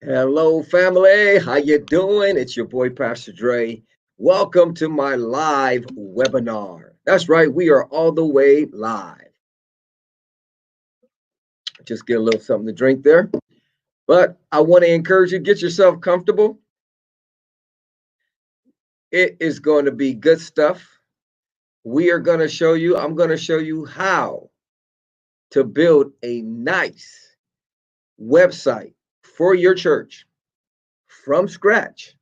Hello, family. How you doing? It's your boy, Pastor Dre. Welcome to my live webinar. That's right. We are all the way live. Just get a little something to drink there. But I want to encourage you, get yourself comfortable. It is going to be good stuff. I'm going to show you how to build a nice website for your church from scratch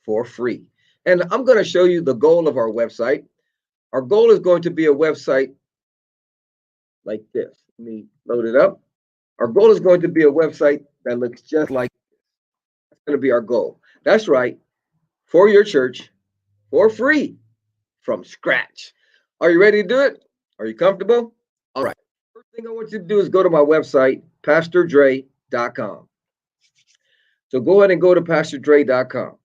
for free. And I'm going to show you the goal of our website. Our goal is going to be a website like this. Let me load it up. Our goal is going to be a website that looks just like this. That's going to be our goal. That's right. For your church, for free, from scratch. Are you ready to do it? Are you comfortable? All right. First thing I want you to do is go to my website, pastordre.com. So go ahead and go to pastordre.com.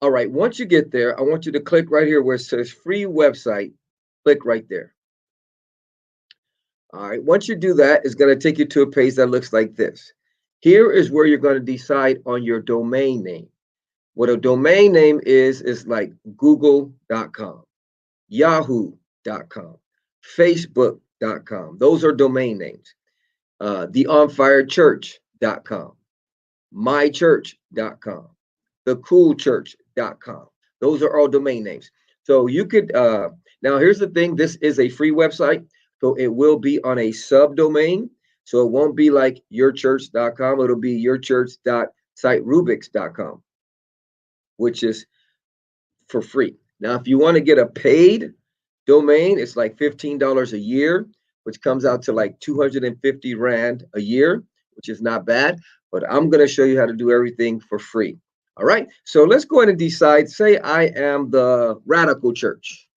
All right. Once you get there, I want you to click right here where it says free website. Click right there. All right, once you do that, it's going to take you to a page that looks like this. Here is where you're going to decide on your domain name. What a domain name is like google.com, yahoo.com, facebook.com. Those are domain names. Theonfirechurch.com, mychurch.com, thecoolchurch.com. Those are all domain names. So you could, now here's the thing, this is a free website. So it will be on a subdomain. So it won't be like yourchurch.com. It'll be yourchurch.siterubics.com, which is for free. Now, if you want to get a paid domain, it's like $15 a year, which comes out to like 250 Rand a year, which is not bad. But I'm going to show you how to do everything for free. All right. So let's go ahead and decide. Say I am the Radical Church.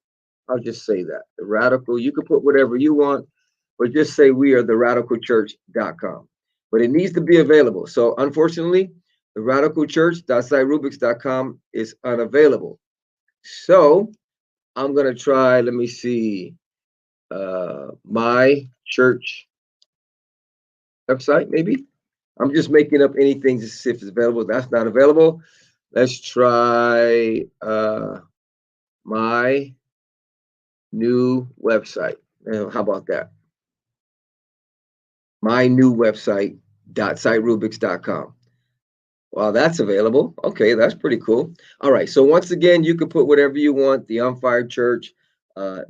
I'll just say that. The Radical, you can put whatever you want, but just say we are the radicalchurch.com. But it needs to be available. So unfortunately, the radicalchurch.siterubics.com is unavailable. So I'm going to try, let me see, my church website, maybe. I'm just making up anything to see if it's available. That's not available. Let's try my new website. How about that? My new website.siterubics.com. Well, that's available. Okay, that's pretty cool. All right. So once again, you can put whatever you want. The On Fire Church.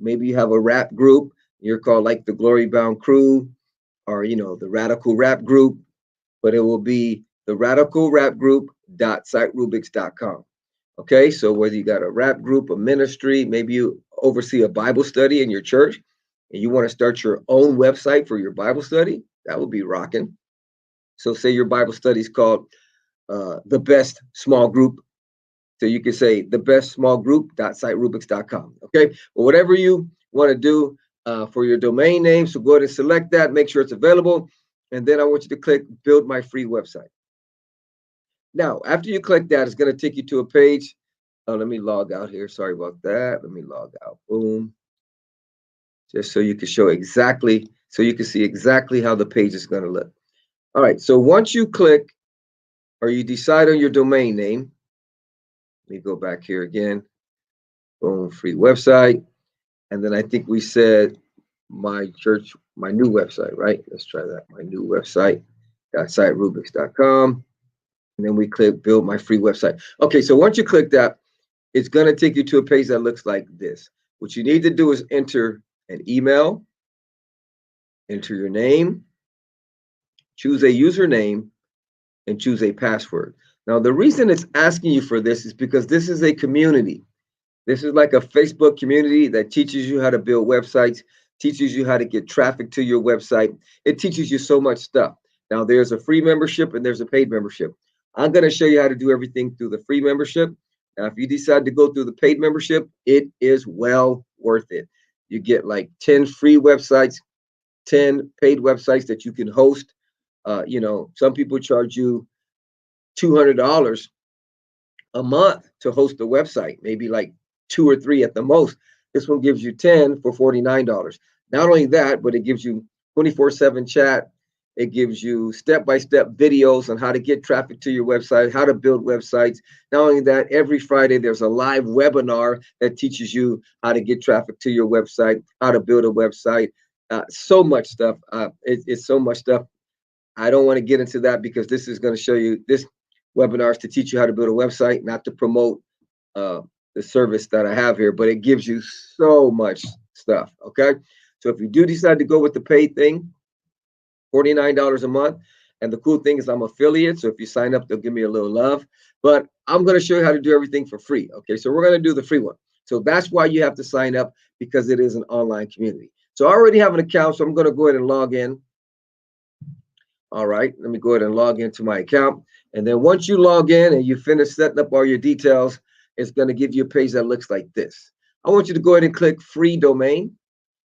Maybe you have a rap group. You're called like the Glory Bound Crew, or the Radical Rap Group. But it will be the Radical Rap Group.siterubics.com. Okay, so whether you got a rap group, a ministry, maybe you oversee a Bible study in your church, and you want to start your own website for your Bible study, that would be rocking. So say your Bible study is called The Best Small Group. So you can say the best small group.siterubics.com. Okay, well, whatever you want to do for your domain name, so go ahead and select that, make sure it's available. And then I want you to click Build My Free Website. Now, after you click that, it's going to take you to a page. Let me log out here. Sorry about that. Let me log out. Boom. Just so you can show exactly, so you can see exactly how the page is going to look. All right. So once you click or you decide on your domain name, let me go back here again. Boom, free website. And then I think we said my church, my new website, right? Let's try that. My new website, siterubics.com. And then we click build my free website. Okay, so once you click that, it's going to take you to a page that looks like this. What you need to do is enter an email, enter your name, choose a username, and choose a password. Now, the reason it's asking you for this is because this is a community. This is like a Facebook community that teaches you how to build websites, teaches you how to get traffic to your website. It teaches you so much stuff. Now, there's a free membership and there's a paid membership. I'm going to show you how to do everything through the free membership. Now, if you decide to go through the paid membership, it is well worth it. You get like 10 free websites, 10 paid websites that you can host. Some people charge you $200 a month to host a website, maybe like 2 or 3 at the most. This one gives you 10 for $49. Not only that, but it gives you 24/7 chat. It gives you step-by-step videos on how to get traffic to your website, how to build websites. Not only that, every Friday there's a live webinar that teaches you how to get traffic to your website, how to build a website. So much stuff. It's so much stuff. I don't want to get into that because this is going to show you, this webinar is to teach you how to build a website, not to promote uh, the service that I have here, but it gives you so much stuff. Okay. So if you do decide to go with the paid thing, $49 a month. And the cool thing is I'm affiliate. So if you sign up, they'll give me a little love. But I'm going to show you how to do everything for free. Okay. So we're going to do the free one. So that's why you have to sign up, because it is an online community. So I already have an account. So I'm going to go ahead and log in. All right. Let me go ahead and log into my account. And then once you log in and you finish setting up all your details, it's going to give you a page that looks like this. I want you to go ahead and click free domain.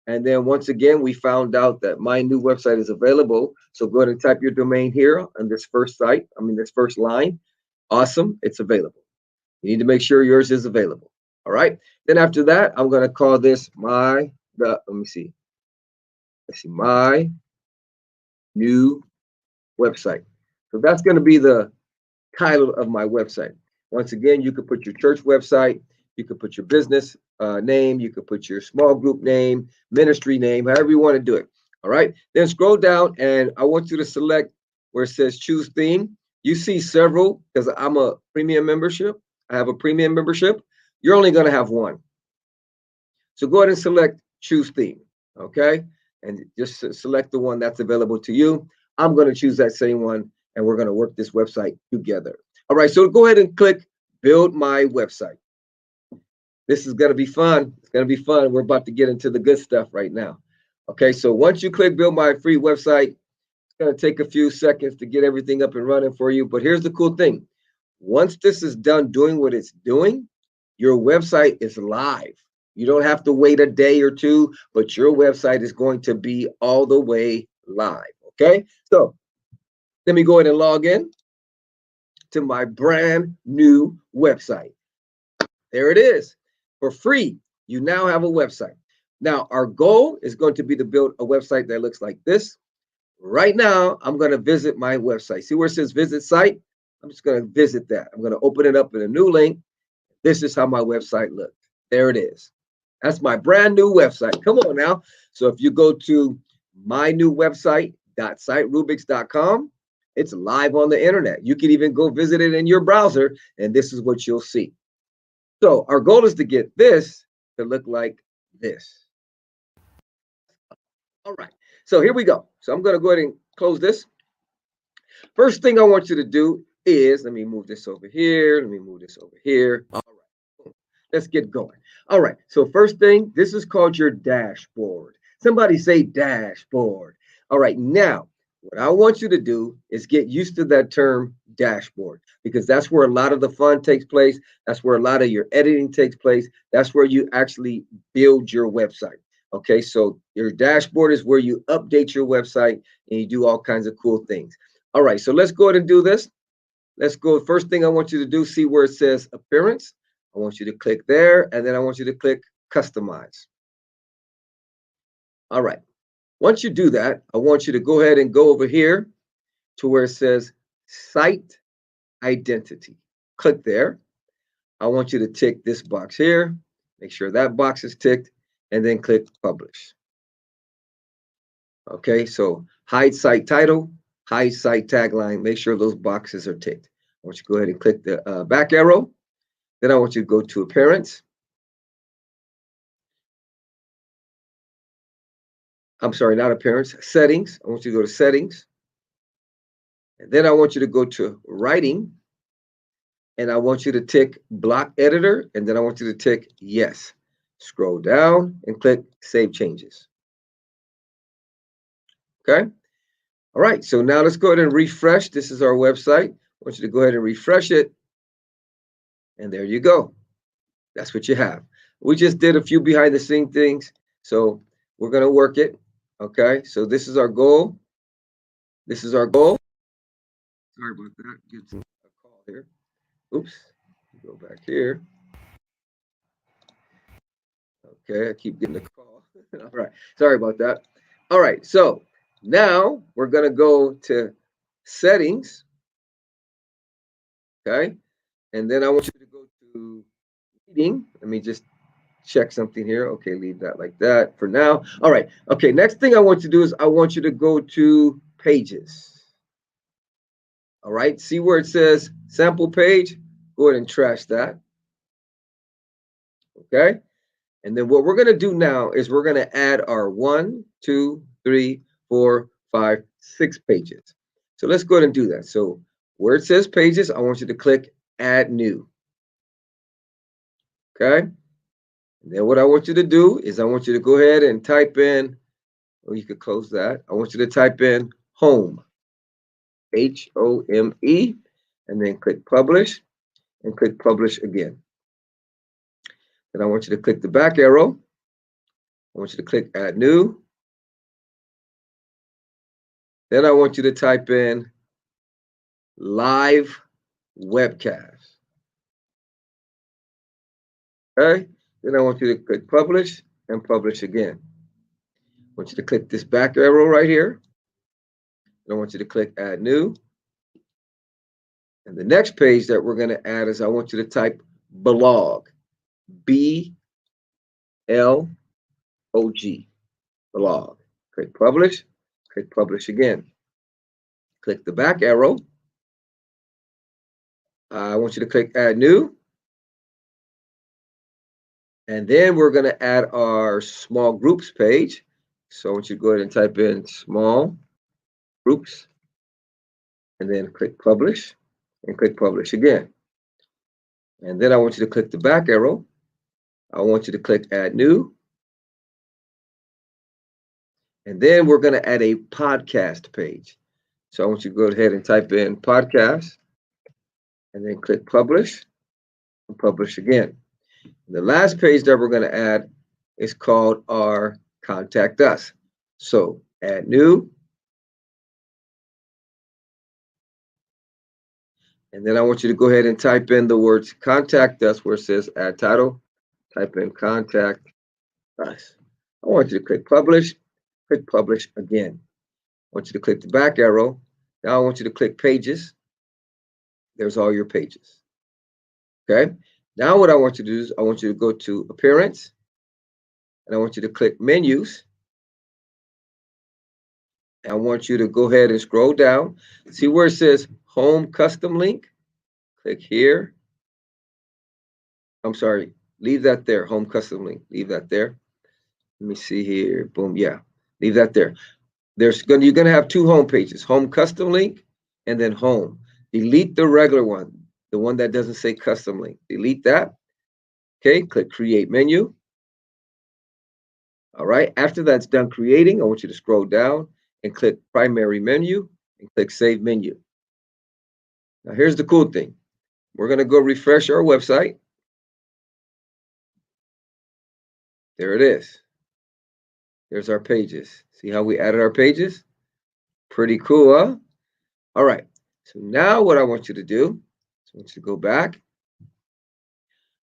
And then once again, we found out that my new website is available. So go ahead and type your domain here on this first site. This first line. Awesome. It's available. You need to make sure yours is available. All right. Then after that, I'm going to call this my new website. So that's going to be the title of my website. Once again, you could put your church website, you could put your business name, you could put your small group name, ministry name, however you want to do it. All right. Then scroll down and I want you to select where it says choose theme. You see several, because I'm a premium membership. I have a premium membership. You're only going to have one. So go ahead and select choose theme. Okay. And just select the one that's available to you. I'm going to choose that same one, and we're going to work this website together. All right, so go ahead and click build my website. This is going to be fun. It's going to be fun. We're about to get into the good stuff right now. Okay, so once you click build my free website, it's going to take a few seconds to get everything up and running for you. But here's the cool thing. Once this is done doing what it's doing, your website is live. You don't have to wait a day or two, but your website is going to be all the way live. Okay, so let me go ahead and log in to my brand new website. There it is. For free, you now have a website. Now, our goal is going to be to build a website that looks like this. Right now, I'm going to visit my website. See where it says visit site? I'm just going to visit that. I'm going to open it up in a new link. This is how my website looks. There it is. That's my brand new website. Come on now. So if you go to my new website, siterubics.com, it's live on the internet. You can even go visit it in your browser, and this is what you'll see. So our goal is to get this to look like this. All right. So here we go. So I'm going to go ahead and close this. First thing I want you to do is, let me move this over here. Let me move this over here. All right. Let's get going. All right. So first thing, this is called your dashboard. Somebody say dashboard. All right. Now, what I want you to do is get used to that term dashboard, because that's where a lot of the fun takes place. That's where a lot of your editing takes place. That's where you actually build your website. Okay, so your dashboard is where you update your website and you do all kinds of cool things. All right, so let's go ahead and do this. Let's go. First thing I want you to do, see where it says appearance. I want you to click there, and then I want you to click customize. All right. Once you do that, I want you to go ahead and go over here to where it says site identity. Click there. I want you to tick this box here. Make sure that box is ticked, and then click publish. Okay, so hide site title, hide site tagline. Make sure those boxes are ticked. I want you to go ahead and click the back arrow. Then I want you to go to appearance. I'm sorry, not appearance, settings. I want you to go to settings. And then I want you to go to writing. And I want you to tick block editor. And then I want you to tick yes. Scroll down and click save changes. Okay. All right. So now let's go ahead and refresh. This is our website. I want you to go ahead and refresh it. And there you go. That's what you have. We just did a few behind the scenes things. So we're going to work it. Okay. So this is our goal. This is our goal. Sorry about that. Get a call here. Oops. Go back here. Okay. I keep getting a call. All right. Sorry about that. All right. So Now we're going to go to settings. Okay. And then I want you to go to reading. Let me just check something here. Okay, leave that like that for now. All right. Okay, next thing I want you to do is I want you to go to pages. All right, see where it says sample page? Go ahead and trash that. Okay. And then what we're going to do now is we're going to add our 1, 2, 3, 4, 5, 6 pages. So let's go ahead and do that. So where it says pages, I want you to click add new. Okay. And then what I want you to do is I want you to go ahead and type in, or you could close that. I want you to type in home, Home, and then click publish and click publish again. Then I want you to click the back arrow. I want you to click add new. Then I want you to type in live webcast. Okay. Then I want you to click publish and publish again. I want you to click this back arrow right here. And I want you to click add new. And the next page that we're going to add is I want you to type blog, BLOG, blog. Click publish again. Click the back arrow. I want you to click add new. And then we're going to add our small groups page. So I want you to go ahead and type in small groups and then click publish and click publish again. And then I want you to click the back arrow. I want you to click add new. And then we're going to add a podcast page. So I want you to go ahead and type in podcast and then click publish and publish again. And the last page that we're going to add is called our contact us. So add new. And then I want you to go ahead and type in the words contact us where it says add title. Type in contact us. I want you to click publish again. I want you to click the back arrow. Now I want you to click pages. There's all your pages. Okay. Now what I want you to do is I want you to go to appearance and I want you to click menus. And I want you to go ahead and scroll down. See where it says home custom link? Click here. I'm sorry, leave that there, home custom link. Leave that there. Let me see here. Boom. Yeah, leave that there. You're gonna have two home pages, home custom link and then home. Delete the regular one, the one that doesn't say custom link. Delete that. Okay, click create menu. All right, after that's done creating, I want you to scroll down and click primary menu and click save menu. Now here's the cool thing. We're gonna go refresh our website. There it is. There's our pages. See how we added our pages? Pretty cool, huh? All right. So now what I want you to do, I want you to go back.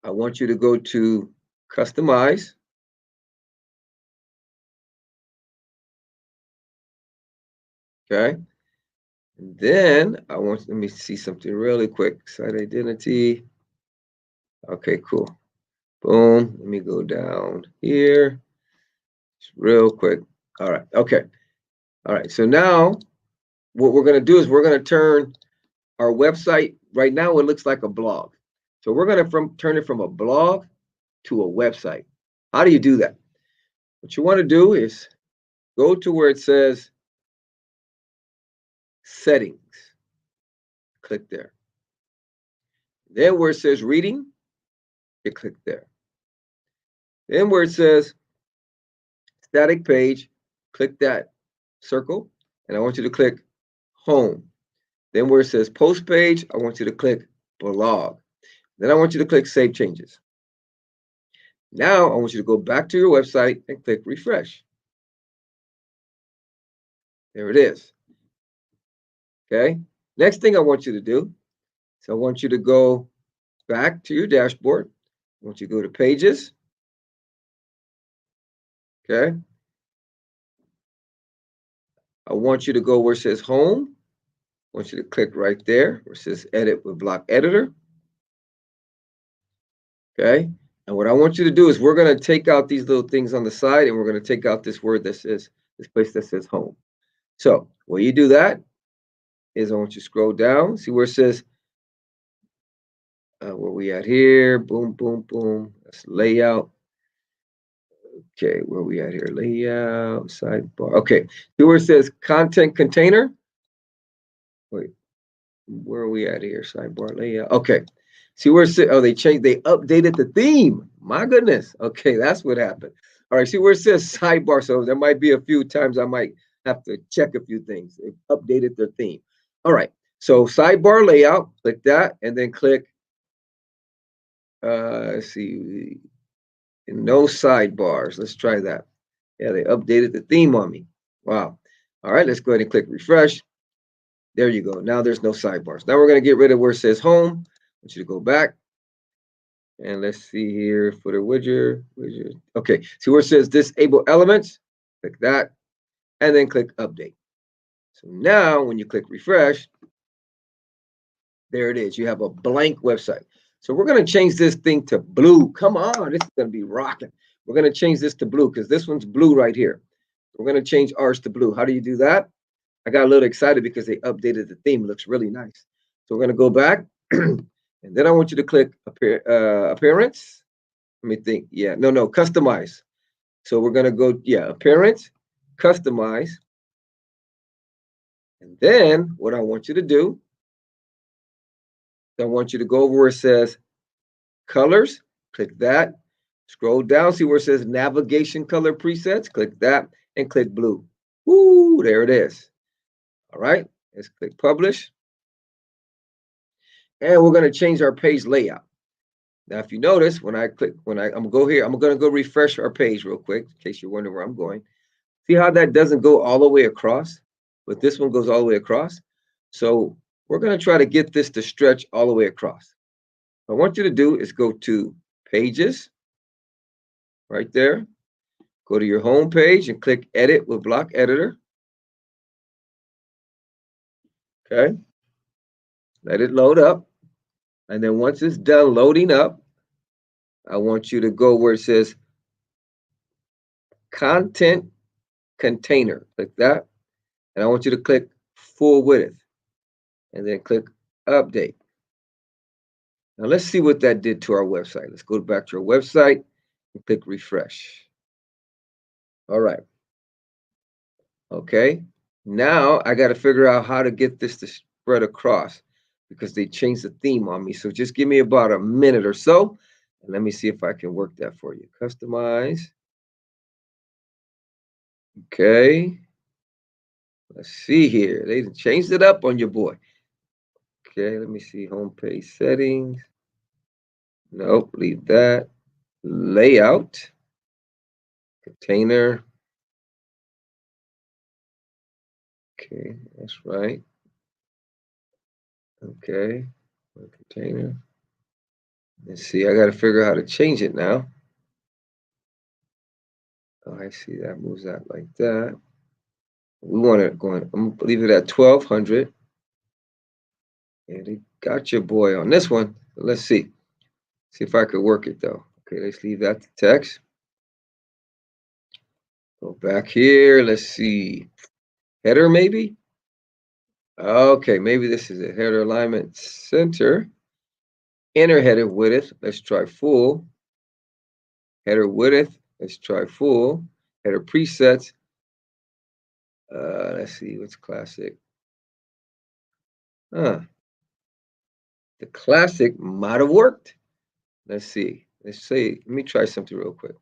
I want you to go to customize. Okay. And then let me see something really quick. Site identity. Okay, cool. Boom. Let me go down here. Just real quick. All right. Okay. All right. So now what we're going to do is we're going to turn our website. Right now it looks like a blog. So we're going to turn it from a blog to a website. How do you do that? What you want to do is go to where it says settings. Click there. Then where it says reading, you click there. Then where it says static page, click that circle, and I want you to click home. Then where it says post page, I want you to click blog. Then I want you to click save changes. Now I want you to go back to your website and click refresh. There it is. Okay. Next thing I want you to do is I want you to go back to your dashboard. I want you to go to pages. Okay. I want you to go where it says home. I want you to click right there where it says edit with block editor. Okay. And what I want you to do is we're going to take out these little things on the side and we're going to take out this word that says, this place that says home. So when you do that is I want you to scroll down, see where it says, where we at here, boom, boom, boom. That's layout. Okay, where we at here? Layout, sidebar. Okay, see where it says content container? Wait, where are we at here? Sidebar layout. Okay, see where it says, oh, they updated the theme. My goodness. Okay, that's what happened. All right, see where it says sidebar. So there might be a few times I might have to check a few things. They updated their theme. All right, so sidebar layout, click that, and then click, let's see, no sidebars. Let's try that. Yeah, they updated the theme on me. Wow. All right, let's go ahead and click refresh. There you go. Now there's no sidebars. Now we're going to get rid of where it says home. I want you to go back. And let's see here, footer widget. Okay, see where it says disable elements? Click that. And then click update. So now when you click refresh, there it is. You have a blank website. So we're going to change this thing to blue. Come on, this is going to be rocking. We're going to change this to blue because this one's blue right here. We're going to change ours to blue. How do you do that? I got a little excited because they updated the theme. It looks really nice. So we're going to go back. And then I want you to click appearance. Let me think. Yeah, no, customize. So we're going to go, appearance, customize. And then what I want you to do, I want you to go over where it says colors. Click that. Scroll down, see where it says navigation color presets. Click that and click blue. Woo, there it is. All right, let's click publish. And we're going to change our page layout. Now, if you notice, when I'm gonna go here, I'm gonna go refresh our page real quick, in case you're wondering where I'm going. See how that doesn't go all the way across, but this one goes all the way across. So we're gonna try to get this to stretch all the way across. What I want you to do is go to pages, right there. Go to your home page and click edit with block editor. Okay, let it load up. And then once it's done loading up, I want you to go where it says content container. Click that. And I want you to click full width. And then click update. Now let's see what that did to our website. Let's go back to our website and click refresh. All right. Okay. Now I got to figure out how to get this to spread across because they changed the theme on me. So just give me about a minute or so. And let me see if I can work that for you. Customize. Okay. Let's see here. They changed it up on your boy. Okay. Let me see. Homepage settings. Nope. Leave that. Layout. Container. Okay. That's right. Okay. Container. Let's see. I got to figure out how to change it now. Oh, I see that moves out like that. We want it going. I'm gonna leave it at 1200. And it got your boy on this one. Let's see. See if I could work it though. Okay, let's leave that to text. Go back here. Let's see. Header maybe? Okay, maybe this is a header alignment center. Inner header width. Let's try full. Header width. Let's try full. Header presets. Let's see what's classic. The classic might have worked. Let's see. Let me try something real quick.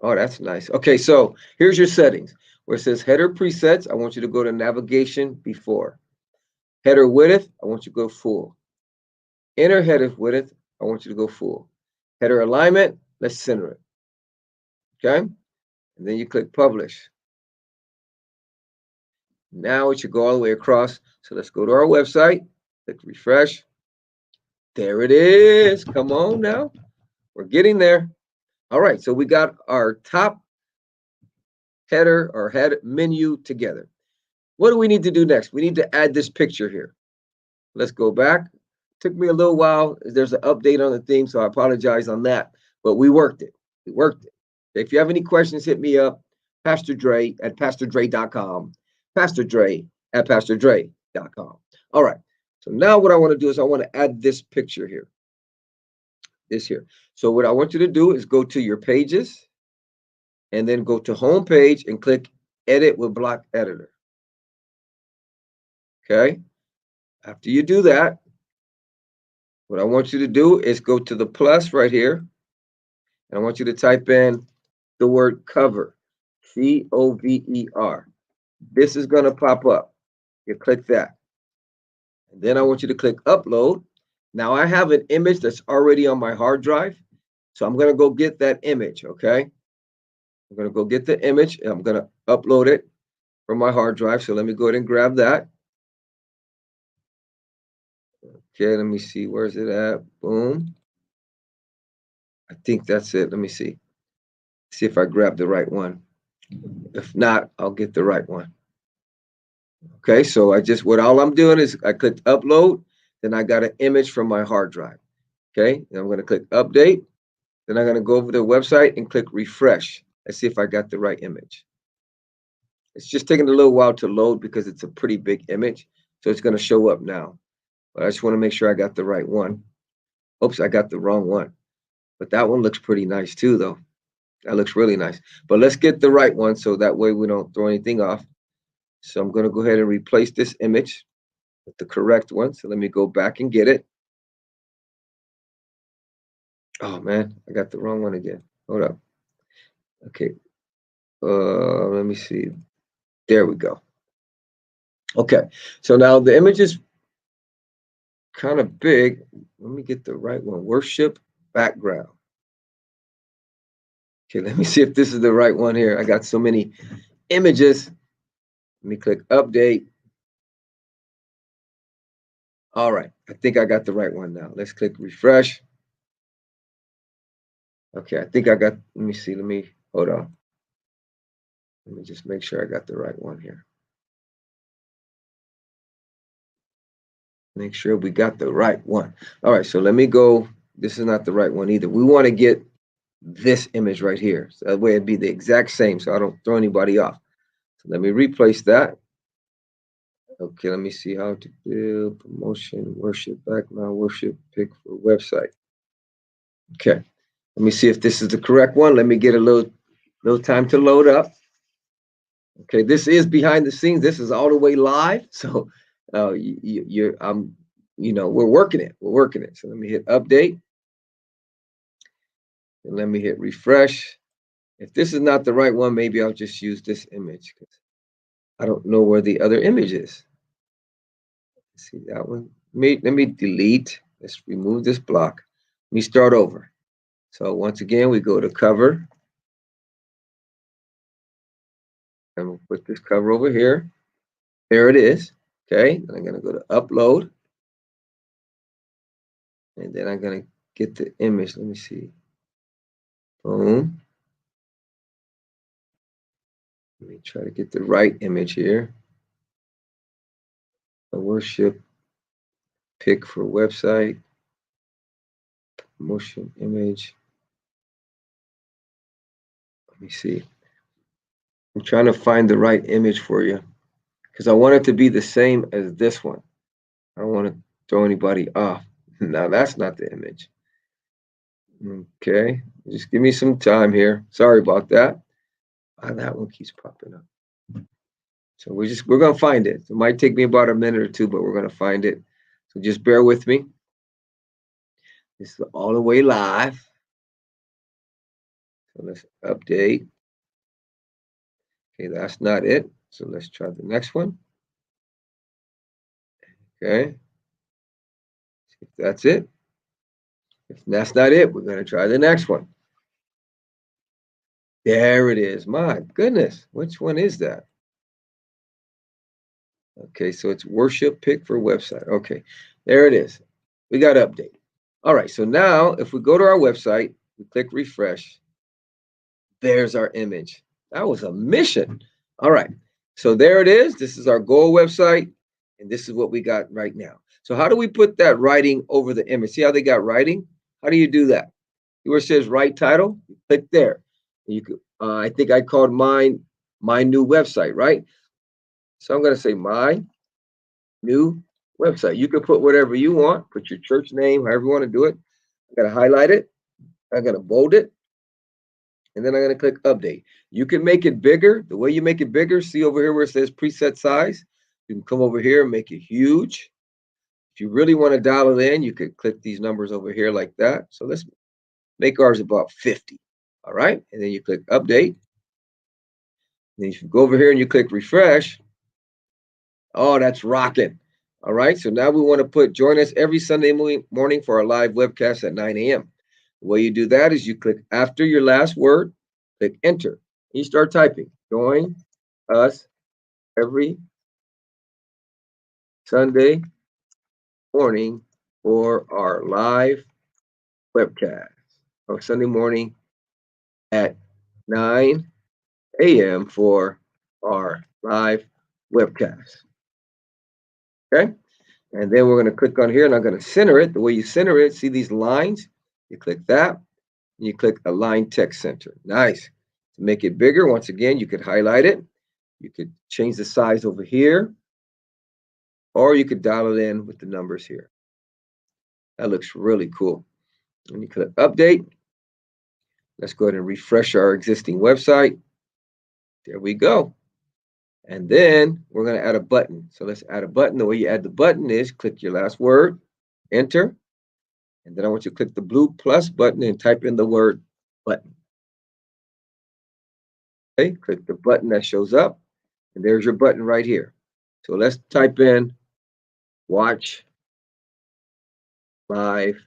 Oh, that's nice. Okay, so here's your settings. Where it says header presets, I want you to go to navigation before. Header width, I want you to go full. Inner header width, I want you to go full. Header alignment, let's center it. Okay? And then you click publish. Now it should go all the way across. So let's go to our website, click refresh. There it is. Come on now. We're getting there. All right, so we got our top header or head menu together. What do we need to do next? We need to add this picture here. Let's go back. Took me a little while. There's an update on the theme, so I apologize on that. But we worked it. We worked it. If you have any questions, hit me up. Pastor Dre at PastorDre.com. Pastor Dre at PastorDre.com. All right. So now what I want to do is I want to add this picture here. This here. So what I want you to do is go to your pages and then go to home page and click edit with block editor. Okay. After you do that, what I want you to do is go to the plus right here. And I want you to type in the word cover, COVER. This is going to pop up. You click that. And then I want you to click upload. Now I have an image that's already on my hard drive. So I'm going to go get that image, okay? I'm going to go get the image and I'm going to upload it from my hard drive. So let me go ahead and grab that. Okay, let me see. Where's it at? Boom. I think that's it. Let me see. See if I grab the right one. If not, I'll get the right one. Okay, so all I'm doing is I clicked upload, then I got an image from my hard drive. Okay, and I'm going to click update. Then I'm going to go over to the website and click refresh. Let's see if I got the right image. It's just taking a little while to load because it's a pretty big image. So it's going to show up now. But I just want to make sure I got the right one. Oops, I got the wrong one. But that one looks pretty nice too, though. That looks really nice. But let's get the right one so that way we don't throw anything off. So I'm going to go ahead and replace this image with the correct one. So let me go back and get it. Oh, man, I got the wrong one again. Hold up. Okay. Let me see. There we go. Okay. So now the image is kind of big. Let me get the right one. Worship background. Okay, let me see if this is the right one here. I got so many images. Let me click update. All right, I think I got the right one now. Let's click refresh. Okay, I think I got, let me see, hold on. Let me just make sure I got the right one here. Make sure we got the right one. All right, so let me go. This is not the right one either. We want to get this image right here. So that way it'd be the exact same so I don't throw anybody off. So let me replace that. Okay, let me see how to build promotion, worship background, worship pick for website. Okay, let me see if this is the correct one. Let me get a little time to load up. Okay, this is behind the scenes. This is all the way live. So we're working it. We're working it. So let me hit update. And let me hit refresh. If this is not the right one, maybe I'll just use this image because I don't know where the other image is. Let's see that one. Let me delete. Let's remove this block. Let me start over. So once again, we go to cover. And we'll put this cover over here. There it is. Okay. And I'm going to go to upload. And then I'm going to get the image. Let me see. Boom. Let me try to get the right image here. A worship pick for website. Motion image. Let me see. I'm trying to find the right image for you because I want it to be the same as this one. I don't want to throw anybody off. Now that's not the image. Okay, just give me some time here. Sorry about that. That one keeps popping up. So we're gonna find it. It might take me about a minute or two, but we're gonna find it. So just bear with me. This is all the way live. So let's update. Okay, that's not it. So let's try the next one. Okay. See if that's it. If that's not it, we're gonna try the next one. There it is. My goodness, which one is that? Okay, so it's worship pick for website. Okay, there it is. We got update. All right, so now if we go to our website, we click refresh. There's our image. That was a mission. All right. So there it is. This is our goal website. And this is what we got right now. So how do we put that writing over the image? See how they got writing? How do you do that? Where it says write title, you click there. You could, I think I called mine my new website, right? So I'm going to say my new website. You can put whatever you want. Put your church name, however you want to do it. I'm going to highlight it. I'm going to bold it. And then I'm going to click update. You can make it bigger. The way you make it bigger, see over here where it says preset size. You can come over here and make it huge. If you really want to dial it in, you could click these numbers over here like that. So let's make ours about 50. All right. And then you click update. Then you go over here and you click refresh. Oh, that's rocking. All right. So now we want to put join us every Sunday morning for our live webcast at 9 a.m. The way you do that is you click after your last word, click enter. And you start typing. Join us every Sunday morning for our live webcast. Or Sunday morning at 9 a.m. for our live webcast. Okay. And then we're going to click on here and I'm going to center it. The way you center it, see these lines? You click that and you click Align Text Center. Nice. To make it bigger, once again, you could highlight it. You could change the size over here, or you could dial it in with the numbers here. That looks really cool. And you click Update. Let's go ahead and refresh our existing website. There we go. And then we're going to add a button. So let's add a button. The way you add the button is click your last word, enter. And then I want you to click the blue plus button and type in the word button. Okay, click the button that shows up. And there's your button right here. So let's type in watch live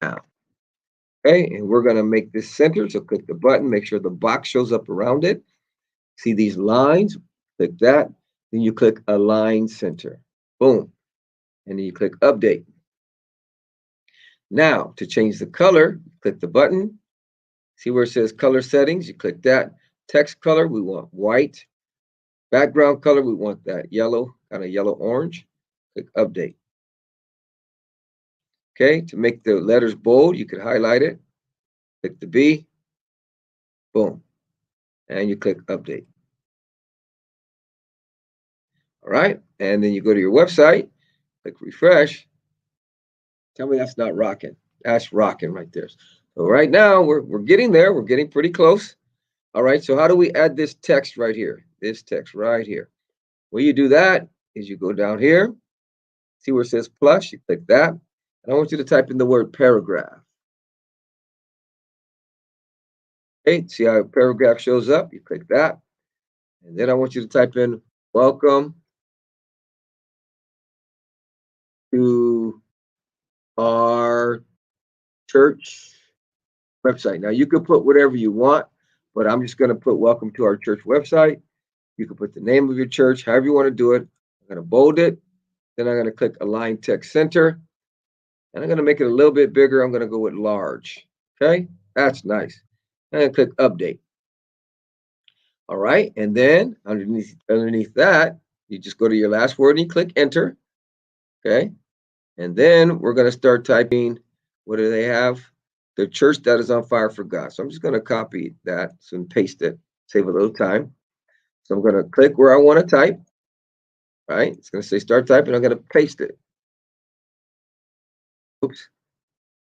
now. Okay, and we're going to make this center. So click the button, make sure the box shows up around it. See these lines? Click that. Then you click Align Center. Boom. And then you click Update. Now, to change the color, click the button. See where it says Color Settings? You click that. Text color, we want white. Background color, we want that yellow, kind of yellow-orange. Click Update. Okay, to make the letters bold, you could highlight it. Click the B. Boom. And you click Update. All right, and then you go to your website, click refresh. Tell me that's not rocking. That's rocking right there. So right now we're getting there. We're getting pretty close. All right, so how do we add this text right here? This text right here. When you do that is you go down here, see where it says plus, you click that. And I want you to type in the word paragraph. Okay, see how a paragraph shows up? You click that. And then I want you to type in welcome to our church website. Now you can put whatever you want, but I'm just going to put welcome to our church website. You can put the name of your church, however you want to do it. I'm going to bold it. Then I'm going to click Align Text Center. And I'm going to make it a little bit bigger. I'm going to go with large. Okay, that's nice. And click Update. All right, and then underneath that, you just go to your last word and you click Enter. Okay, and then we're going to start typing. What do they have? The church that is on fire for God. So I'm just going to copy that and paste it, save a little time. So I'm going to click where I want to type. Right, it's going to say start typing. I'm going to paste it. Oops.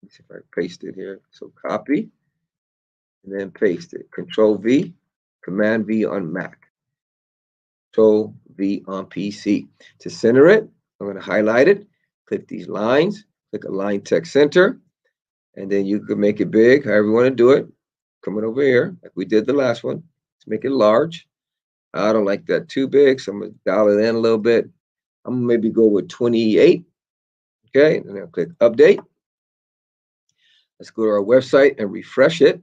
Let's see if I paste it here. So copy and then paste it. Control V, Command V on Mac. Control V on PC. To center it, I'm going to highlight it. Click these lines. Click Align Text Center. And then you can make it big, however you want to do it. Coming over here, like we did the last one. Let's make it large. I don't like that too big, so I'm going to dial it in a little bit. I'm going to maybe go with 28. Okay, and then I'll click Update. Let's go to our website and refresh it.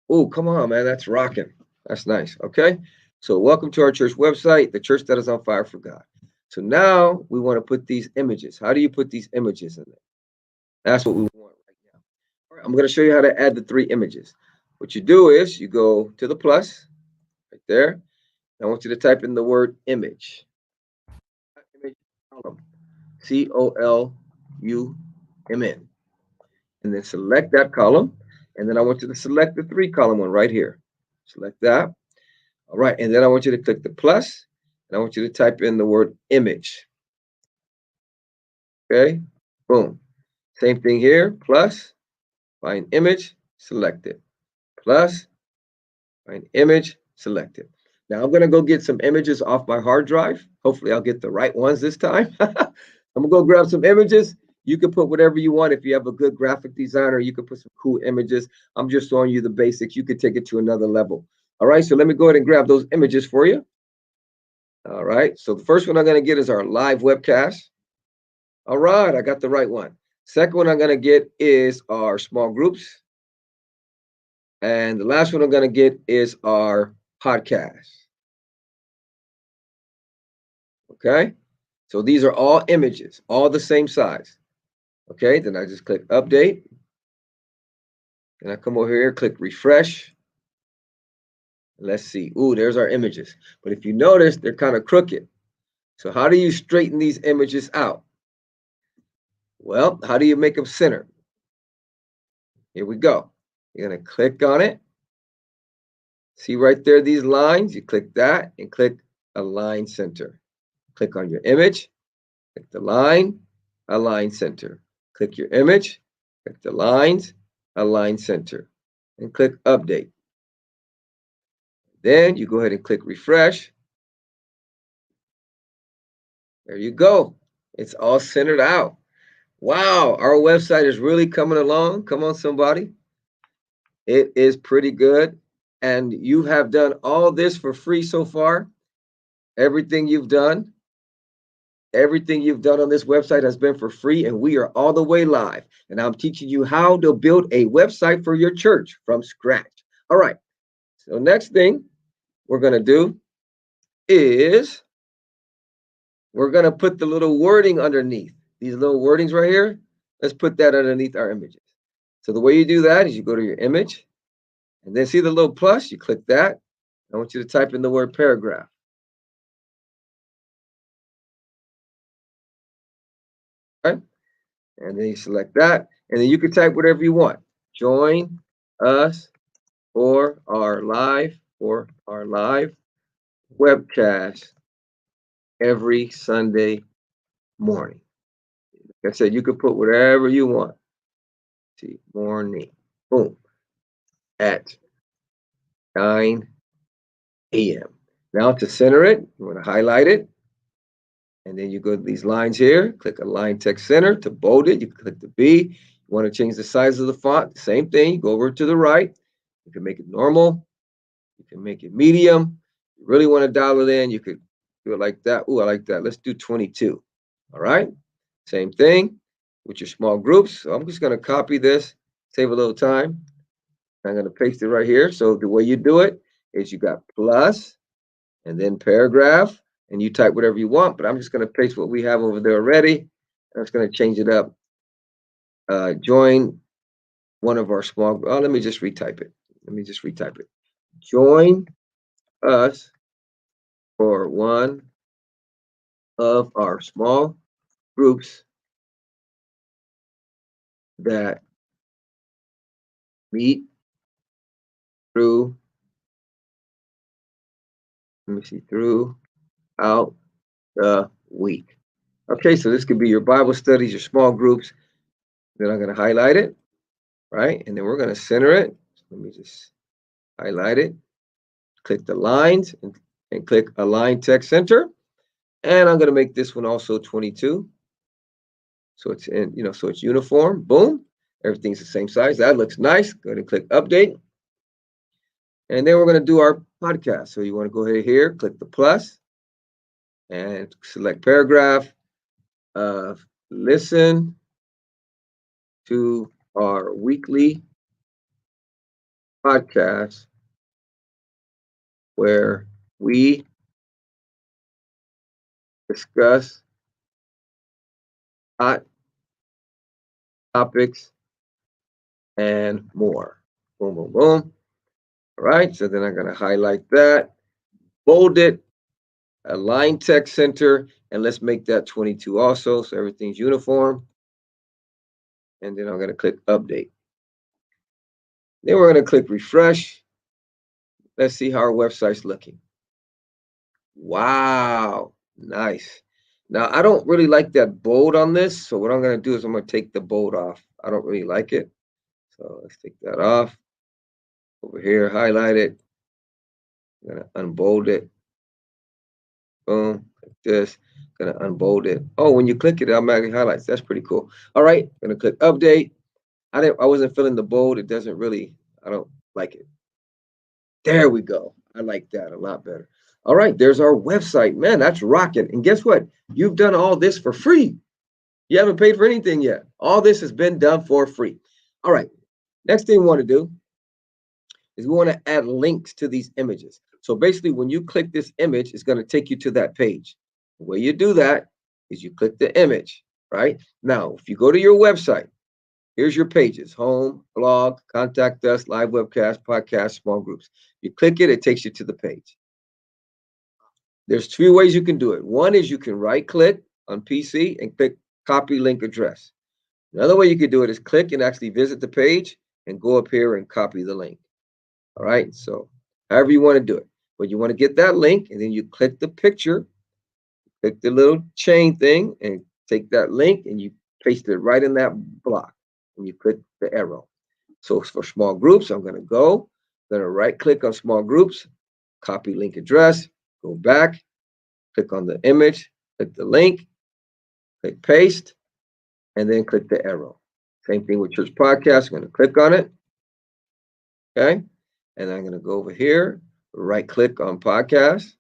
Oh, come on, man. That's rocking. That's nice. Okay, so welcome to our church website, the church that is on fire for God. So now we want to put these images. How do you put these images in there? That's what we want right now. All right, I'm going to show you how to add the 3 images. What you do is you go to the plus right there. I want you to type in the word image. Image column. COLUMN. And then select that column. And then I want you to select the 3-column one right here. Select that. All right. And then I want you to click the plus, and I want you to type in the word image. Okay. Boom. Same thing here. Plus, find image, select it. Plus, find image, select it. Now I'm going to go get some images off my hard drive. Hopefully I'll get the right ones this time. I'm going to go grab some images. You can put whatever you want. If you have a good graphic designer, you can put some cool images. I'm just showing you the basics. You could take it to another level. All right, so let me go ahead and grab those images for you. All right, so the first one I'm going to get is our live webcast. All right, I got the right one. Second one I'm going to get is our small groups. And the last one I'm going to get is our podcast. Okay, so these are all images, all the same size. Okay, then I just click update. And I come over here, click refresh. Let's see. Ooh, there's our images. But if you notice, they're kind of crooked. So how do you straighten these images out? Well, how do you make them center? Here we go. You're going to click on it. See right there, these lines? You click that and click Align Center. Click on your image, click the line, Align Center. Click your image, click the lines, Align Center, and click Update. Then you go ahead and click Refresh. There you go. It's all centered out. Wow, our website is really coming along. Come on, somebody. It is pretty good. And you have done all this for free so far. Everything you've done on this website has been for free, and we are all the way live. And I'm teaching you how to build a website for your church from scratch. All right. So next thing we're going to do is we're going to put the little wording underneath. These little wordings right here, let's put that underneath our images. So the way you do that is you go to your image, and then see the little plus, you click that. I want you to type in the word paragraph. Okay? And then you select that, and then you can type whatever you want. Join us for our live webcast every Sunday morning. Like I said, you can put whatever you want. See, morning. Boom. At 9 a.m. Now to center it, you want to highlight it. And then you go to these lines here, click Align Text Center to bold it. You can click the B. You want to change the size of the font, same thing. You go over to the right. You can make it normal. You can make it medium. You really want to dial it in, you could do it like that. Ooh, I like that. Let's do 22. All right. Same thing with your small groups. So I'm just going to copy this, save a little time. I'm going to paste it right here. So the way you do it is you got plus and then paragraph, and you type whatever you want, but I'm just going to paste what we have over there already. I'm just going to change it up. Join one of our small, oh, let me just retype it. Join us for one of our small groups that meet throughout the week. Okay, so this could be your Bible studies, your small groups. Then I'm going to highlight it, right? And then we're going to center it. So let me just highlight it. Click the lines and click Align Text Center. And I'm going to make this one also 22. So it's in, so it's uniform. Boom. Everything's the same size. That looks nice. Go ahead and click Update. And then we're going to do our podcast. So you want to go ahead here, click the plus, and select paragraph. Listen to our weekly podcast where we discuss hot topics and more. Boom, boom, boom. All right, so then I'm going to highlight that, bold it, align text center, and let's make that 22 also, so everything's uniform. And then I'm going to click update. Then we're going to click refresh. Let's see how our website's looking. Wow, nice. Now, I don't really like that bold on this, so what I'm going to do is I'm going to take the bold off. I don't really like it. So let's take that off. Over here, highlight it. I'm going to unbold it. Boom, like this. Going to unbold it. Oh, when you click it, it automatically highlights. That's pretty cool. All right, going to click update. I wasn't feeling the bold. It doesn't really, I don't like it. There we go. I like that a lot better. All right, there's our website. Man, that's rocking. And guess what? You've done all this for free. You haven't paid for anything yet. All this has been done for free. All right, next thing we want to do is we want to add links to these images. So basically, when you click this image, it's going to take you to that page. The way you do that is you click the image, right? Now, if you go to your website, here's your pages: home, blog, contact us, live webcast, podcast, small groups. You click it, it takes you to the page. There's two ways you can do it. One is you can right click on PC and click copy link address. Another way you could do it is click and actually visit the page and go up here and copy the link. All right, so however you want to do it. But you want to get that link, and then you click the picture, click the little chain thing, and take that link and you paste it right in that block. And you click the arrow. So for small groups, I'm going to right click on small groups, copy link address, go back, click on the image, click the link, click paste, and then click the arrow. Same thing with church podcast. I'm going to click on it. Okay. And I'm going to go over here, right click on podcast,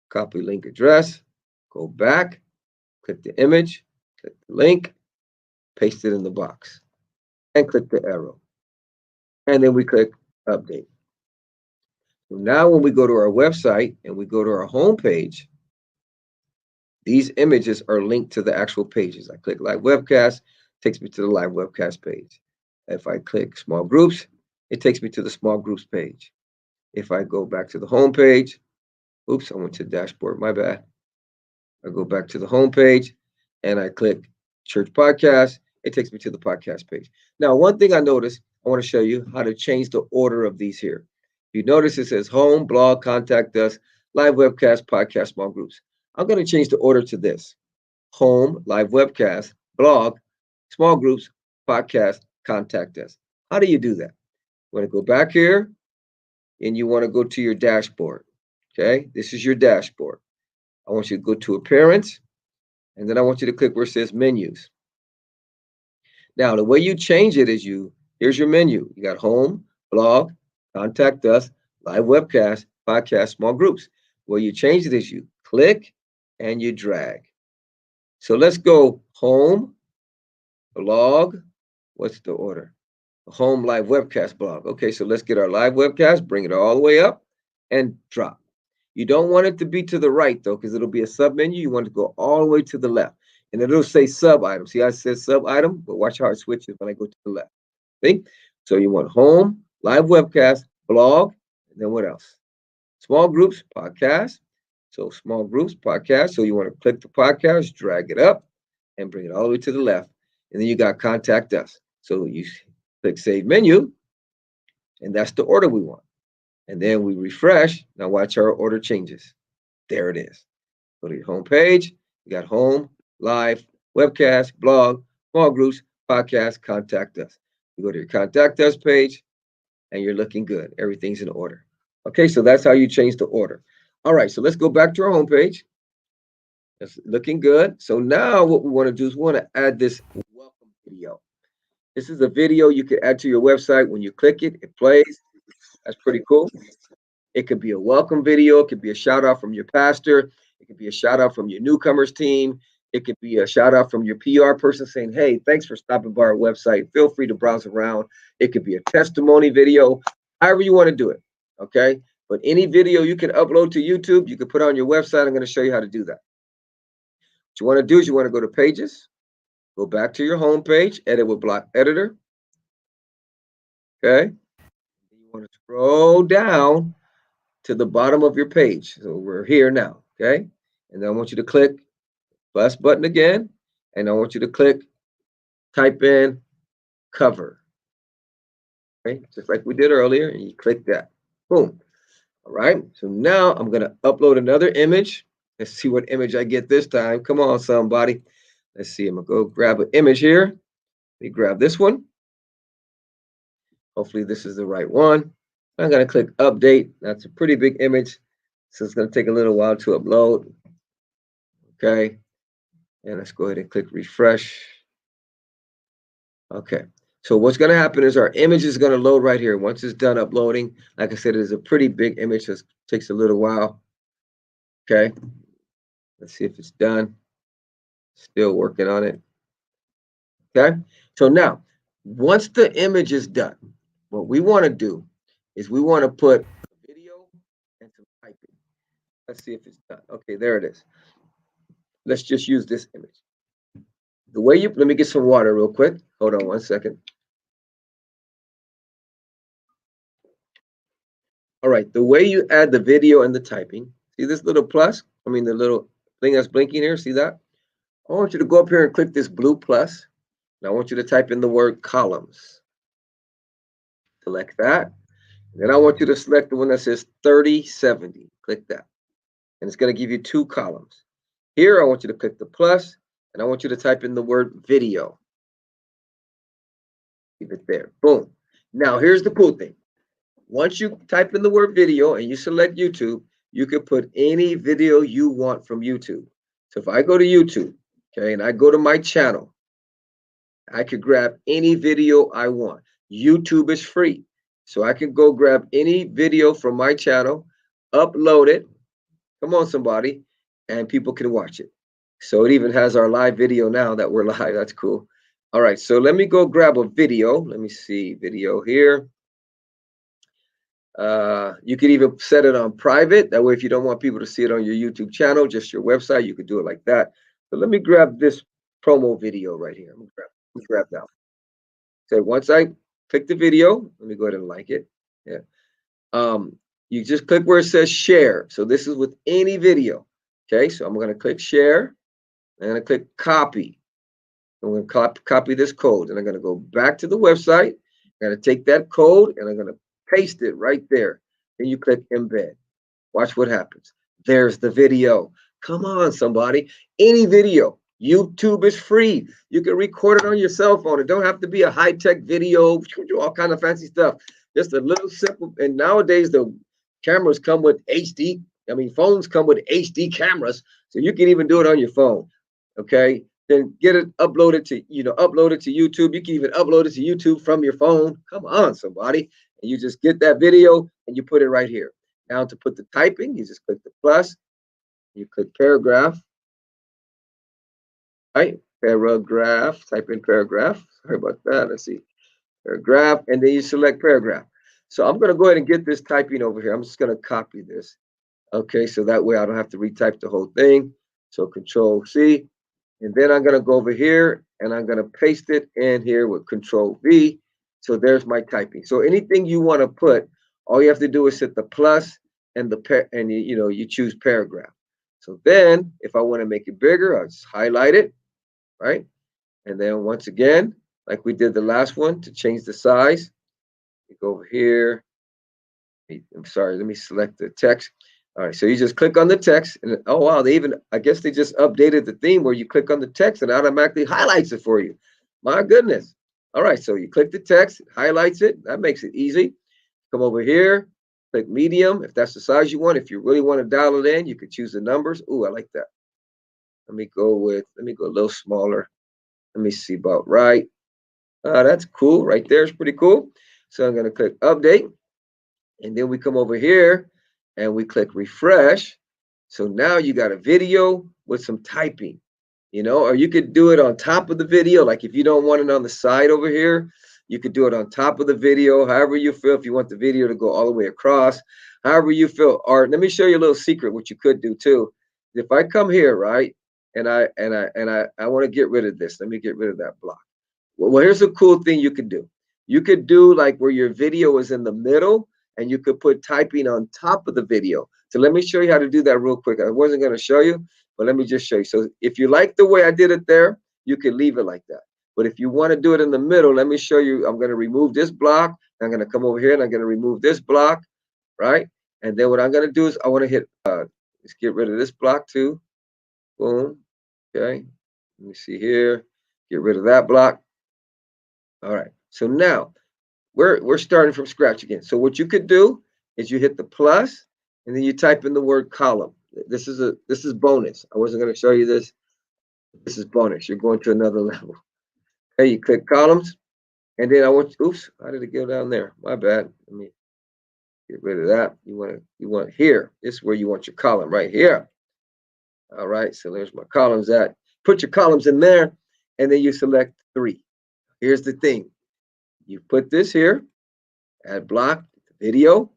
copy link address, go back, click the image, click the link, paste it in the box, and click the arrow. And then we click update. So now when we go to our website and we go to our home page, these images are linked to the actual pages. I click live webcast, takes me to the live webcast page. If I click small groups, it takes me to the small groups page. If I go back to the home page, oops, I went to the dashboard, my bad. I go back to the home page and I click church podcast. It takes me to the podcast page. Now, one thing I noticed, I want to show you how to change the order of these here. You notice it says home, blog, contact us, live webcast, podcast, small groups. I'm going to change the order to this: home, live webcast, blog, small groups, podcast, contact us. How do you do that? You want to go back here and you want to go to your dashboard. Okay, this is your dashboard. I want you to go to appearance, and then I want you to click where it says menus. Now, the way you change it is here's your menu. You got home, blog, contact us, live webcast, podcast, small groups. Where you change it is you click and you drag. So let's go home, blog. What's the order? Home, live webcast, blog. Okay, so let's get our live webcast, bring it all the way up and drop. You don't want it to be to the right though, because it'll be a sub menu. You want to go all the way to the left. And it'll say sub item. See how it says sub item? But watch how it switches when I go to the left. See? So you want home, live webcast, blog, and then what else? Small groups, podcast. So small groups, podcast. So you want to click the podcast, drag it up, and bring it all the way to the left. And then you got contact us. So you click save menu, and that's the order we want. And then we refresh. Now watch our order changes. There it is. Go to your home page. You got home, live, webcast, blog, small groups, podcast, contact us. You go to your contact us page and you're looking good. Everything's in order. Okay, so that's how you change the order. All right, so let's go back to our home page. It's looking good. So now what we want to do is we want to add this welcome video. This is a video you can add to your website. When you click it, it plays. That's pretty cool. It could be a welcome video. It could be a shout out from your pastor. It could be a shout out from your newcomers team. It could be a shout out from your PR person saying, hey, thanks for stopping by our website. Feel free to browse around. It could be a testimony video, however you want to do it. Okay. But any video you can upload to YouTube, you can put on your website. I'm going to show you how to do that. What you want to do is you want to go to pages, go back to your home page, edit with block editor. Okay. You want to scroll down to the bottom of your page. So we're here now, okay? And then I want you to click plus button again, and I want you to type in cover, okay? Just like we did earlier, and you click that. Boom. All right. So now I'm going to upload another image. Let's see what image I get this time. Come on, somebody. Let's see. I'm going to go grab an image here. Let me grab this one. Hopefully this is the right one. I'm going to click update. That's a pretty big image, so it's going to take a little while to upload. Okay. And let's go ahead and click refresh. Okay. So what's going to happen is our image is going to load right here. Once it's done uploading, like I said, it is a pretty big image. So it takes a little while. Okay. Let's see if it's done. Still working on it. Okay. So now, once the image is done, what we want to do is we want to put a video and some typing. Let's see if it's done. Okay, there it is. Let's just use this image. The way you, let me get some water real quick. Hold on one second. All right, the way you add the video and the typing, see this little plus? I mean, the little thing that's blinking here, see that? I want you to go up here and click this blue plus. And I want you to type in the word columns. Select that. Then I want you to select the one that says 3070. Click that. And it's going to give you two columns. Here, I want you to click the plus, and I want you to type in the word video. Keep it there. Boom. Now, here's the cool thing. Once you type in the word video and you select YouTube, you can put any video you want from YouTube. So if I go to YouTube, okay, and I go to my channel, I could grab any video I want. YouTube is free. So I can go grab any video from my channel, upload it. Come on, somebody, and people can watch it. So it even has our live video now that we're live. That's cool. All right, so let me go grab a video. Let me see video here. You could even set it on private. That way, if you don't want people to see it on your YouTube channel, just your website, you could do it like that. So let me grab this promo video right here. Let me grab that. So once I click the video, let me go ahead and like it. Yeah. You just click where it says share. So this is with any video. Okay, so I'm going to click share. I'm going to click copy. I'm going to copy this code, and I'm going to go back to the website. I'm going to take that code, and I'm going to paste it right there. Then you click embed. Watch what happens. There's the video. Come on, somebody. Any video. YouTube is free. You can record it on your cell phone. It don't have to be a high-tech video, all kind of fancy stuff. Just a little simple. And nowadays, the cameras come with HD. I mean, phones come with HD cameras, so you can even do it on your phone. Okay, then get it uploaded to YouTube. You can even upload it to YouTube from your phone. Come on, somebody, and you just get that video and you put it right here. Now to put the typing, you just click the plus. You click paragraph. Right, paragraph. Type in paragraph. Sorry about that. Let's see, paragraph, and then you select paragraph. So I'm going to go ahead and get this typing over here. I'm just going to copy this. Okay, so that way I don't have to retype the whole thing. So Control C, and then I'm going to go over here and I'm going to paste it in here with Control V. So there's my typing. So anything you want to put, all you have to do is hit the plus and you choose paragraph. So then if I want to make it bigger, I'll just highlight it, right? And then once again, like we did the last one, to change the size, you go over here. I'm sorry, let me select the text. All right, so you just click on the text, and oh wow, I guess they just updated the theme where you click on the text and it automatically highlights it for you. My goodness. All right, so you click the text, it highlights it. That makes it easy. Come over here, click medium if that's the size you want. If you really want to dial it in, you could choose the numbers. Ooh, I like that. Let me go a little smaller. Let me see, about right. That's cool. Right there is pretty cool. So I'm going to click update. And then we come over here and we click refresh. So now you got a video with some typing, or you could do it on top of the video. Like if you don't want it on the side over here, you could do it on top of the video, however you feel. If you want the video to go all the way across, however you feel. Or let me show you a little secret, what you could do too. If I come here, right, and I want to get rid of this. Let me get rid of that block. Well, here's a cool thing you can do. You could do like where your video is in the middle and you could put typing on top of the video. So let me show you how to do that real quick. I wasn't going to show you, but let me just show you. So if you like the way I did it there, you can leave it like that. But if you want to do it in the middle, let me show you. I'm going to remove this block. I'm going to come over here and I'm going to remove this block, right? And then what I'm going to do is I want to hit, let's get rid of this block too. Boom. Okay. Let me see here. Get rid of that block. All right. So now we're starting from scratch again. So what you could do is you hit the plus and then you type in the word column. This is bonus. I wasn't going to show you this. This is bonus. You're going to another level. Okay, you click columns, and then I want oops, how did it go down there? My bad. Let me get rid of that. You want here. This is where you want your column right here. All right, so there's my columns at. Put your columns in there, and then you select 3. Here's the thing. You put this here, add block, video,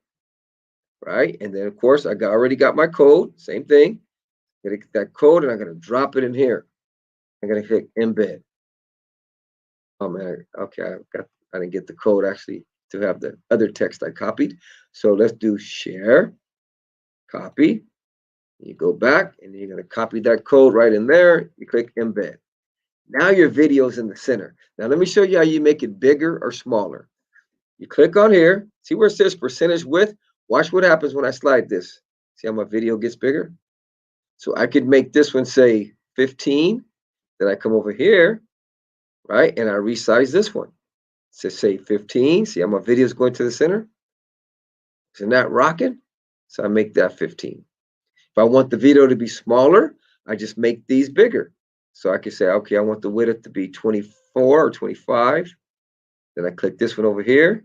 right? And then of course I already got my code, same thing. I'm gonna get that code and I'm gonna drop it in here. I'm gonna click embed. Oh man, okay, I didn't get the code actually to have the other text I copied. So let's do share, copy. You go back and you're gonna copy that code right in there. You click embed. Now your video is in the center. Now let me show you how you make it bigger or smaller. You click on here, see where it says percentage width? Watch what happens when I slide this. See how my video gets bigger? So I could make this one say 15. Then I come over here, right? And I resize this one. So say 15. See how my video is going to the center? Isn't that rocking? So I make that 15. If I want the video to be smaller, I just make these bigger. So I can say, okay, I want the width to be 24 or 25. Then I click this one over here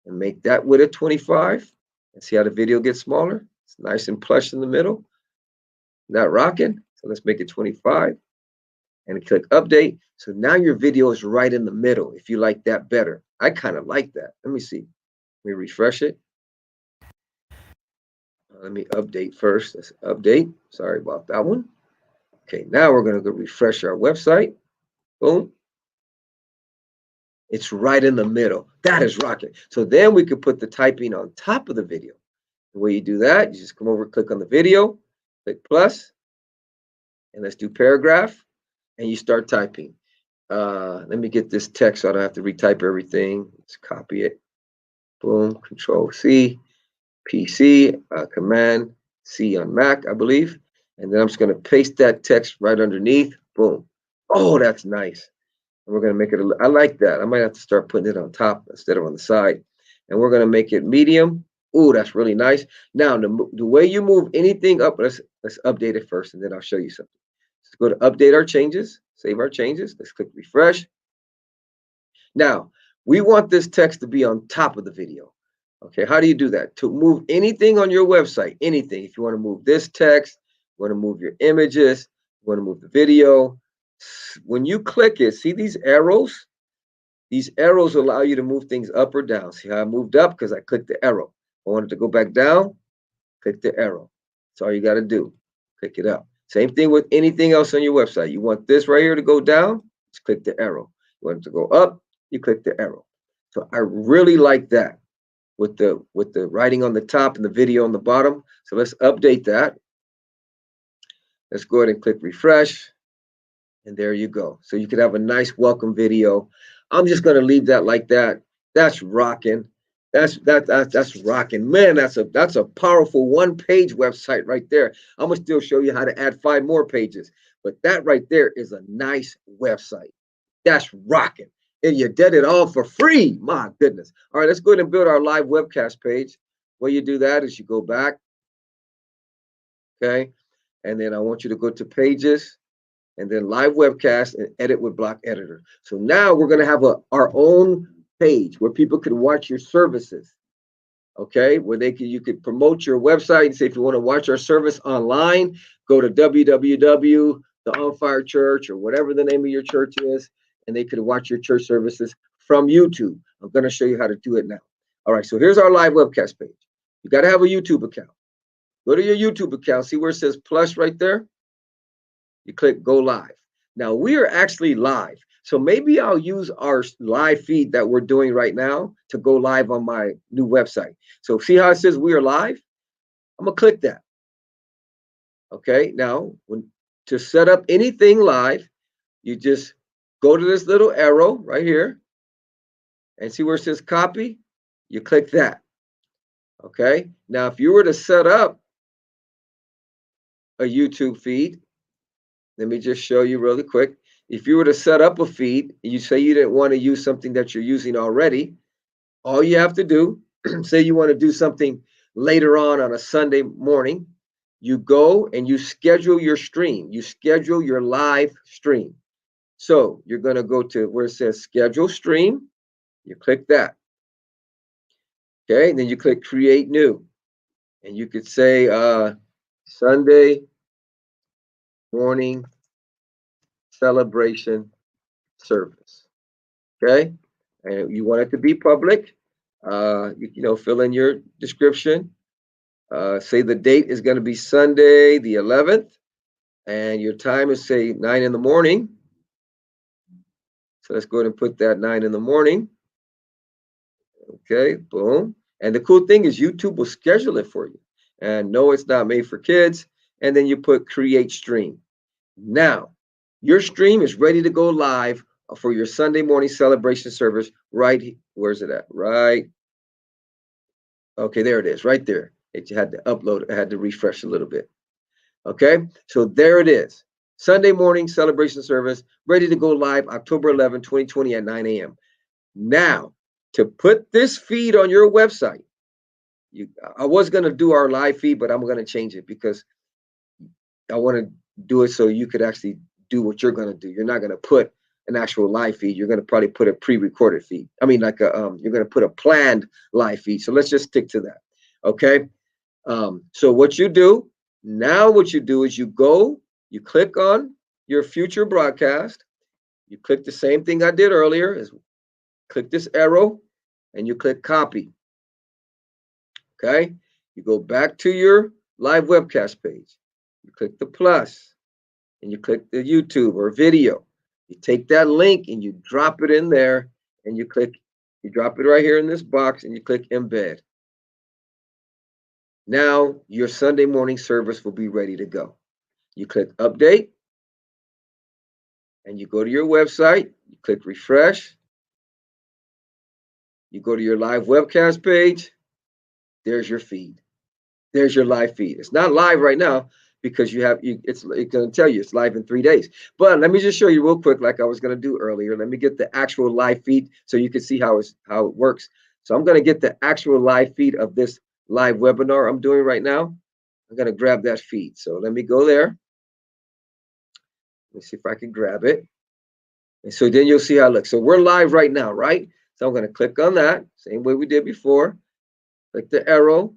and make that width 25. And see how the video gets smaller? It's nice and plush in the middle. Not rocking. So let's make it 25 and click update. So now your video is right in the middle if you like that better. I kind of like that. Let me see. Let me refresh it. Let me update first. Let's update. Sorry about that one. Okay, now we're going to go refresh our website. Boom. It's right in the middle. That is rocking. So then we could put the typing on top of the video. The way you do that, you just come over, click on the video, click plus, and let's do paragraph, and you start typing. Let me get this text so I don't have to retype everything. Let's copy it. Boom, Control C, PC, Command C on Mac, I believe. And then I'm just going to paste that text right underneath. Boom. Oh, that's nice. And we're going to make it, I like that. I might have to start putting it on top instead of on the side. And we're going to make it medium. Oh, that's really nice. Now, the way you move anything up, let's update it first, and then I'll show you something. Let's go to update our changes, save our changes. Let's click refresh. Now, we want this text to be on top of the video. Okay, how do you do that? To move anything on your website, anything. If you want to move this text, you want to move your images, you want to move the video. When you click it, see these arrows? These arrows allow you to move things up or down. See how I moved up? Because I clicked the arrow. I wanted to go back down, click the arrow. That's all you got to do. Click it up. Same thing with anything else on your website. You want this right here to go down, just click the arrow. You want it to go up, you click the arrow. So I really like that with the writing on the top and the video on the bottom. So let's update that. Let's go ahead and click refresh. And there you go. So you could have a nice welcome video. I'm just going to leave that like that. That's rocking. That's rocking. Man, that's a powerful one-page website right there. I'm going to still show you how to add 5 more pages. But that right there is a nice website. That's rocking. And you did it all for free. My goodness. All right, let's go ahead and build our live webcast page. Way you do that is you go back. Okay. And then I want you to go to pages and then live webcast and edit with block editor. So now we're going to have our own page where people can watch your services. Okay, where you could promote your website and say, if you want to watch our service online, go to www, the On Fire Church, or whatever the name of your church is, and they could watch your church services from YouTube. I'm going to show you how to do it now. All right, so here's our live webcast page. You got to have a YouTube account. Go to your YouTube account. See where it says plus right there? You click go live. Now we are actually live. So maybe I'll use our live feed that we're doing right now to go live on my new website. So see how it says we are live? I'm gonna click that. Okay, now to set up anything live, you just go to this little arrow right here and see where it says copy. You click that. Okay, now if you were to set up a YouTube feed, let me just show you really quick. If you were to set up a feed, you say you didn't want to use something that you're using already, all you have to do, say you want to do something later on a Sunday morning, you go and you schedule your stream. You schedule your live stream. So you're going to go to where it says schedule stream. You click that. Okay, and then you click create new. And you could say Sunday morning celebration service. Okay, and you want it to be public. Fill in your description. Say the date is going to be Sunday the 11th, and your time is say 9 in the morning. So let's go ahead and put that 9 in the morning. Okay, boom. And the cool thing is YouTube will schedule it for you. And no, it's not made for kids. And then you put create stream. Now, your stream is ready to go live for your Sunday morning celebration service. Right, where's it at? Right. Okay, there it is, right there. It had to upload, I had to refresh a little bit. Okay, so there it is. Sunday morning celebration service, ready to go live October 11, 2020 at 9 a.m. Now, to put this feed on your website, I was going to do our live feed, but I'm going to change it because I want to do it so you could actually do what you're going to do. You're not going to put an actual live feed. You're going to probably put a pre-recorded feed. I mean, like you're going to put a planned live feed. So let's just stick to that. Okay. So what you do now, what you do is you go, you click on your future broadcast. You click the same thing I did earlier, is click this arrow and you click copy. Okay. You go back to your live webcast page. You click the plus and you click the YouTube or video. You take that link and you drop it in there and you drop it right here in this box and you click embed. Now your Sunday morning service will be ready to go. You click update and you go to your website, you click refresh, you go to your live webcast page, there's your feed. There's your live feed. It's not live right now because it's going to tell you it's live in 3 days. But let me just show you real quick, like I was going to do earlier. Let me get the actual live feed so you can see how it works. So I'm going to get the actual live feed of this live webinar I'm doing right now. I'm going to grab that feed. So let me go there. Let's see if I can grab it. And so then you'll see how it looks. So we're live right now, right? So I'm going to click on that, same way we did before. Click the arrow,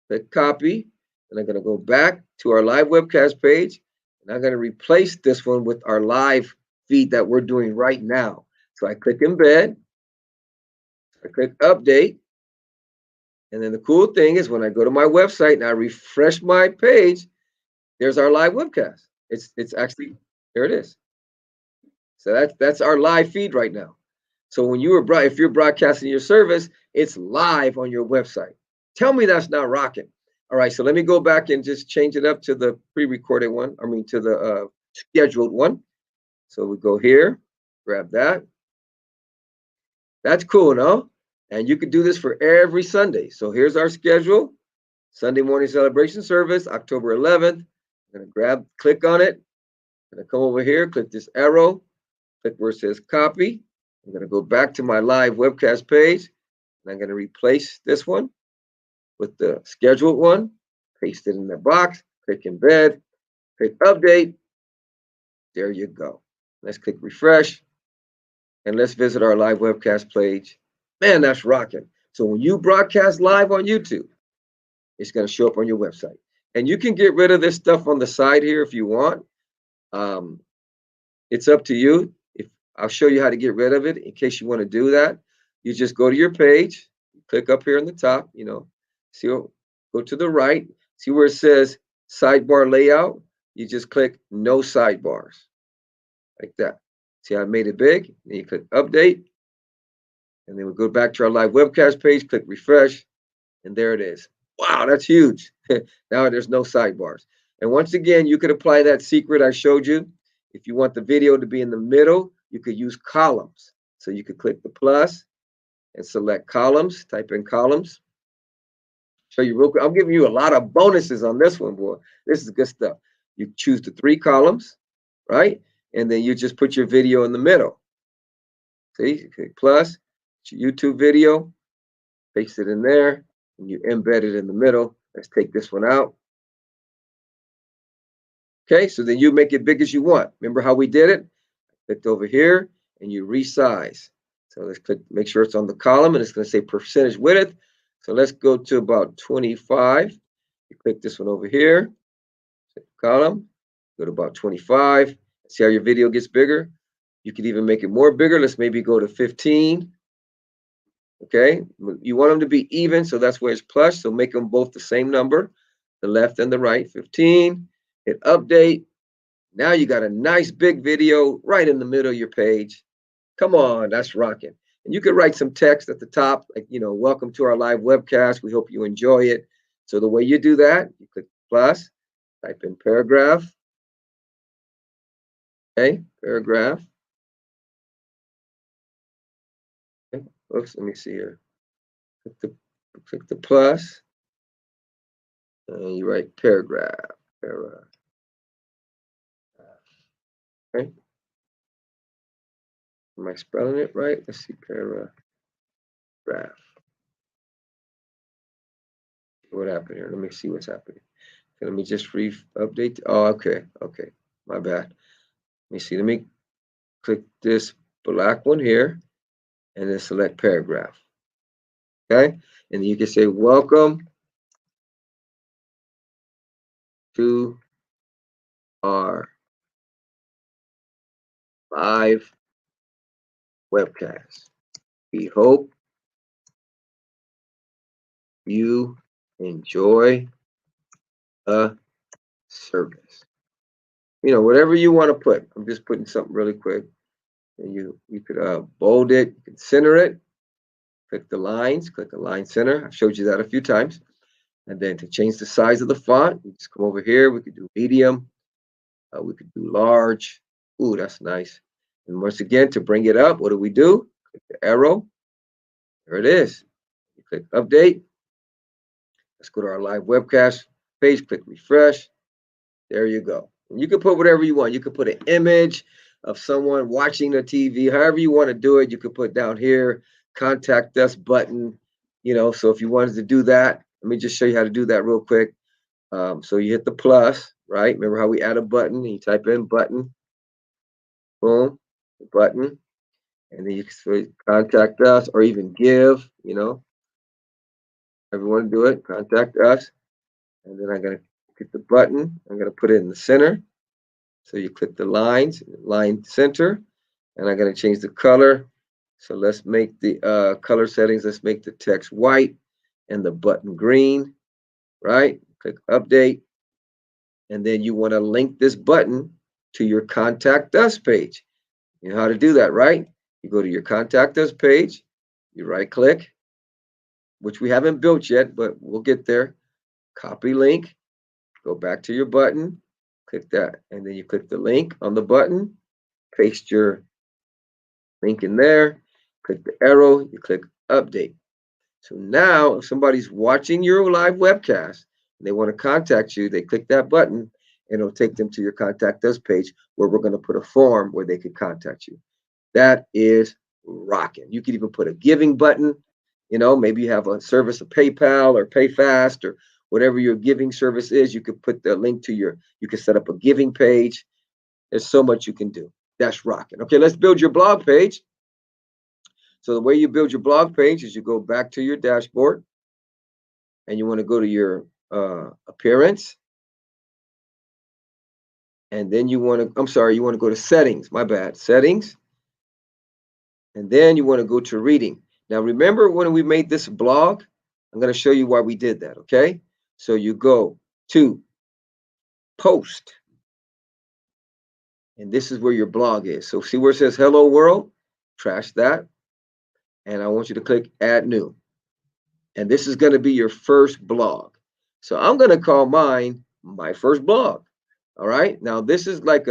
click copy, and I'm going to go back to our live webcast page. And I'm going to replace this one with our live feed that we're doing right now. So I click embed, I click update. And then the cool thing is when I go to my website and I refresh my page, there's our live webcast. It's actually, there it is. So that's our live feed right now. So when if you're broadcasting your service, it's live on your website. Tell me that's not rocking. All right, so let me go back and just change it up to the pre-recorded one. I mean, to the scheduled one. So we go here, grab that. That's cool, no? And you could do this for every Sunday. So here's our schedule. Sunday morning celebration service, October 11th. I'm going to click on it. I'm going to come over here, click this arrow, click where it says copy. I'm going to go back to my live webcast page. And I'm going to replace this one with the scheduled one, paste it in the box, click embed, click update. There you go. Let's click refresh and let's visit our live webcast page. Man, that's rocking. So when you broadcast live on YouTube, it's going to show up on your website. And you can get rid of this stuff on the side here if you want. It's up to you. I'll show you how to get rid of it in case you want to do that. You just go to your page, click up here on the top, go to the right, see where it says sidebar layout. You just click no sidebars, like that. See how I made it big? Then you click update. And then we go back to our live webcast page, click refresh, and there it is. Wow, that's huge. Now there's no sidebars. And once again, you could apply that secret I showed you. If you want the video to be in the middle, you could use columns. So you could click the plus and select columns, type in columns. Show you real quick. I'm giving you a lot of bonuses on this one, boy. This is good stuff. You choose the 3 columns, right? And then you just put your video in the middle. See, you click plus, your YouTube video, paste it in there, and you embed it in the middle. Let's take this one out. Okay, so then you make it big as you want. Remember how we did it? Clicked over here and you resize. So let's click, make sure it's on the column, and it's going to say percentage width. So let's go to about 25. You click this one over here, column, go to about 25. See how your video gets bigger? You could even make it more bigger. Let's maybe go to 15. Okay, you want them to be even, so that's where it's plus. So make them both the same number, the left and the right. 15. Hit update. Now you got a nice big video right in the middle of your page. Come on, that's rocking. And you could write some text at the top, like, welcome to our live webcast. We hope you enjoy it. So the way you do that, you click plus, type in paragraph. Okay, paragraph. Okay. Oops, let me see here. Click the plus, and you write paragraph. Paragraph. Okay. Am I spelling it right? Let's see, paragraph. What happened here? Let me see what's happening. Okay, let me just update. Oh, okay. My bad. Let me see. Let me click this black one here and then select paragraph. Okay, and you can say welcome to our live webcast. We hope you enjoy the service. Whatever you want to put. I'm just putting something really quick. And you could bold it, you can center it, click the lines, click align center. I've showed you that a few times. And then to change the size of the font, you just come over here. We could do medium. We could do large. Ooh, that's nice. And once again, to bring it up, what do? Click the arrow. There it is. You click update. Let's go to our live webcast page. Click refresh. There you go. And you can put whatever you want. You could put an image of someone watching the TV, however you want to do it. You could put down here, contact us button, so if you wanted to do that, let me just show you how to do that real quick. So you hit the plus, right? Remember how we add a button, and you type in button, boom, button, and then you can contact us or even give, everyone do it, contact us. And then I'm going to get the button. I'm going to put it in the center. So you click the lines, line center, and I'm going to change the color. So let's make the color settings. Let's make the text white and the button green, right? Click update. And then you want to link this button to your contact us page. You know how to do that, right? You go to your contact us page, you right click, which we haven't built yet, but we'll get there. Copy link, go back to your button, click that, and then you click the link on the button, paste your link in there, click the arrow, you click update. So now if somebody's watching your live webcast and they want to contact you, they click that button and it'll take them to your contact us page where we're going to put a form where they could contact you. That is rocking. You could even put a giving button. Maybe you have a service of PayPal or PayFast or whatever your giving service is. You could put the link to you could set up a giving page. There's so much you can do. That's rocking. Okay, let's build your blog page. So the way you build your blog page is you go back to your dashboard and you want to go to your appearance. And then you want to go to settings. My bad. Settings. And then you want to go to reading. Now, remember when we made this blog? I'm going to show you why we did that, okay? So you go to post. And this is where your blog is. So see where it says hello world? Trash that. And I want you to click add new. And this is going to be your first blog. So I'm going to call mine my first blog. All right. Now this is like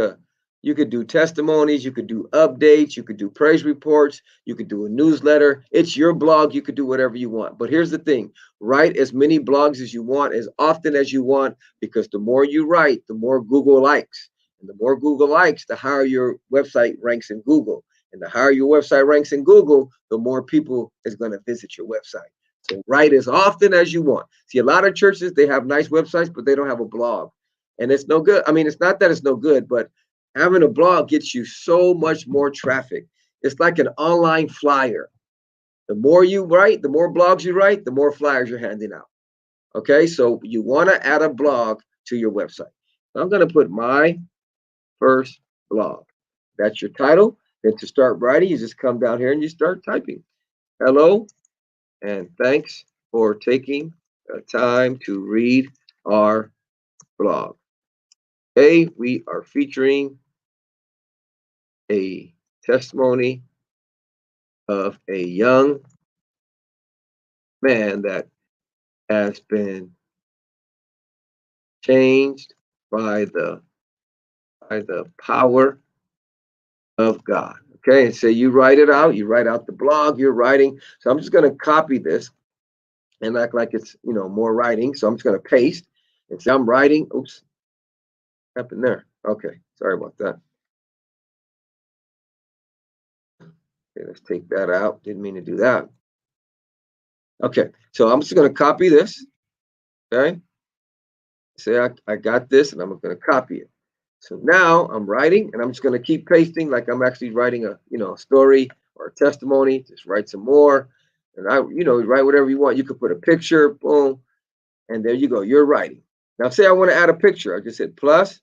you could do testimonies, you could do updates, you could do praise reports, you could do a newsletter. It's your blog. You could do whatever you want. But here's the thing, write as many blogs as you want, as often as you want, because the more you write, the more Google likes. And the more Google likes, the higher your website ranks in Google. And the higher your website ranks in Google, the more people is going to visit your website. So write as often as you want. See, a lot of churches, they have nice websites, but they don't have a blog. And it's no good. I mean, it's not that it's no good, but having a blog gets you so much more traffic. It's like an online flyer. The more you write, the more blogs you write, the more flyers you're handing out. Okay, so you want to add a blog to your website. So I'm going to put my first blog. That's your title. Then to start writing, you just come down here and you start typing. Hello, and thanks for taking the time to read our blog. Today, we are featuring a testimony of a young man that has been changed by the power of God. Okay, and so you write it out, you write out the blog you're writing. So I'm just going to copy this and act like it's more writing. So I'm just going to paste and say I'm writing. Oops, what happened there? Okay, sorry about that. Okay, let's take that out. Didn't mean to do that. Okay, so I'm just going to copy this. Okay, say I got this, and I'm going to copy it. So now I'm writing, and I'm just going to keep pasting like I'm actually writing a story or a testimony. Just write some more, and write whatever you want. You could put a picture, boom, and there you go. You're writing. Now say I want to add a picture. I just hit plus,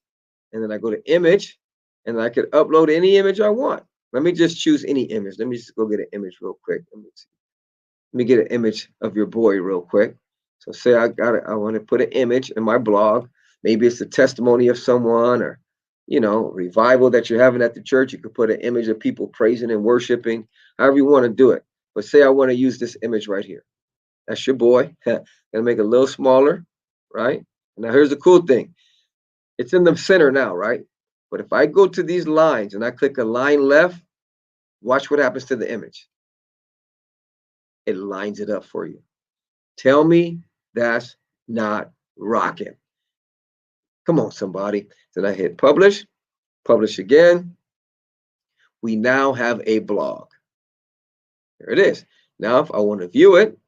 and then I go to image, and I could upload any image I want. Let me just choose any image. Let me just go get an image real quick. Let me get an image of your boy real quick. So say I got it. I want to put an image in my blog. Maybe it's a testimony of someone, or revival that you're having at the church. You could put an image of people praising and worshiping, however you want to do it. But say I want to use this image right here. That's your boy. Gonna make it a little smaller, right? Now here's the cool thing. It's in the center now, right? But if I go to these lines and I click a line left, watch what happens to the image. It lines it up for you. Tell me that's not rocking. Come on, somebody. Then I hit publish, publish again. We now have a blog. There it is. Now, if I want to view it,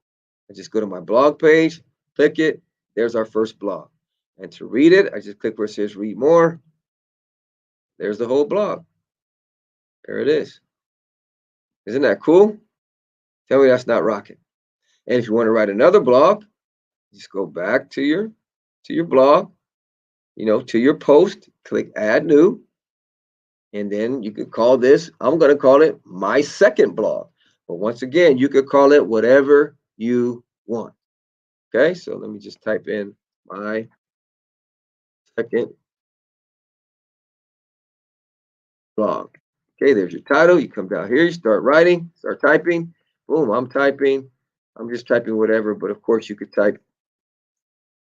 I just go to my blog page, click it. There's our first blog. And to read it, I just click where it says read more. There's the whole blog. There it is. Isn't that cool? Tell me that's not rocking. And if you want to write another blog, just go back to your blog, to your post, click add new. And then you could call this, I'm going to call it my second blog. But once again, you could call it whatever you want. Okay, so let me just type in my second blog. Okay, there's your title. You come down here, you start writing, start typing. Boom, I'm typing. I'm just typing whatever, but of course you could type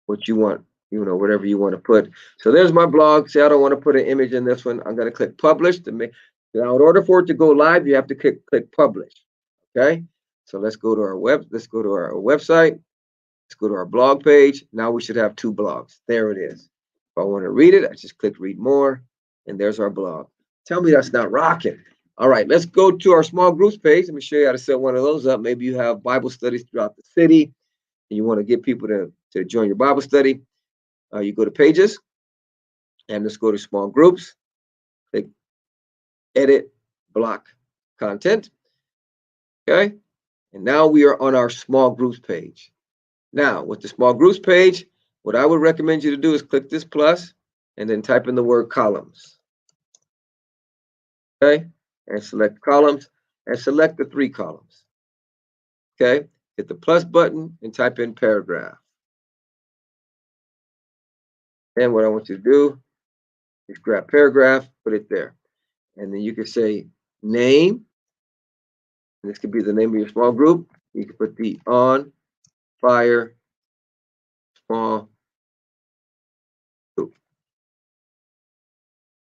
what you want, whatever you want to put. So there's my blog. Say I don't want to put an image in this one. I'm going to click publish to make. Now, in order for it to go live, you have to click publish. Okay, so let's go to our website. Let's go to our blog page. Now we should have two blogs. There it is. If I want to read it, I just click read more, and there's our blog. Tell me that's not rocking. All right, let's go to our small groups page. Let me show you how to set one of those up. Maybe you have Bible studies throughout the city, and you want to get people to join your Bible study. You go to pages, and let's go to small groups. Click edit block content. Okay, and now we are on our small groups page. Now, with the small groups page, what I would recommend you to do is click this plus and then type in the word columns. Okay, and select columns and select the 3 columns. Okay, hit the plus button and type in paragraph. And what I want you to do is grab paragraph, put it there. And then you can say name, and this could be the name of your small group. You can put the On Fire Small Group.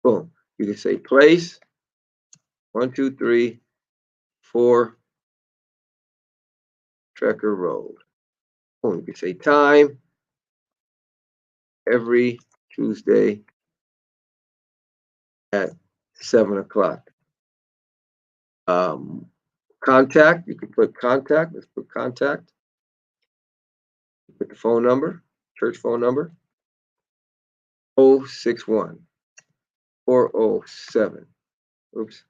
Boom. You can say place, 1, 2, 3, 4, Trekker Road. Boom. You can say time, every Tuesday at 7 o'clock. Contact, you can put contact. Let's put contact. Put the phone number, church phone number, 061 407. Oops.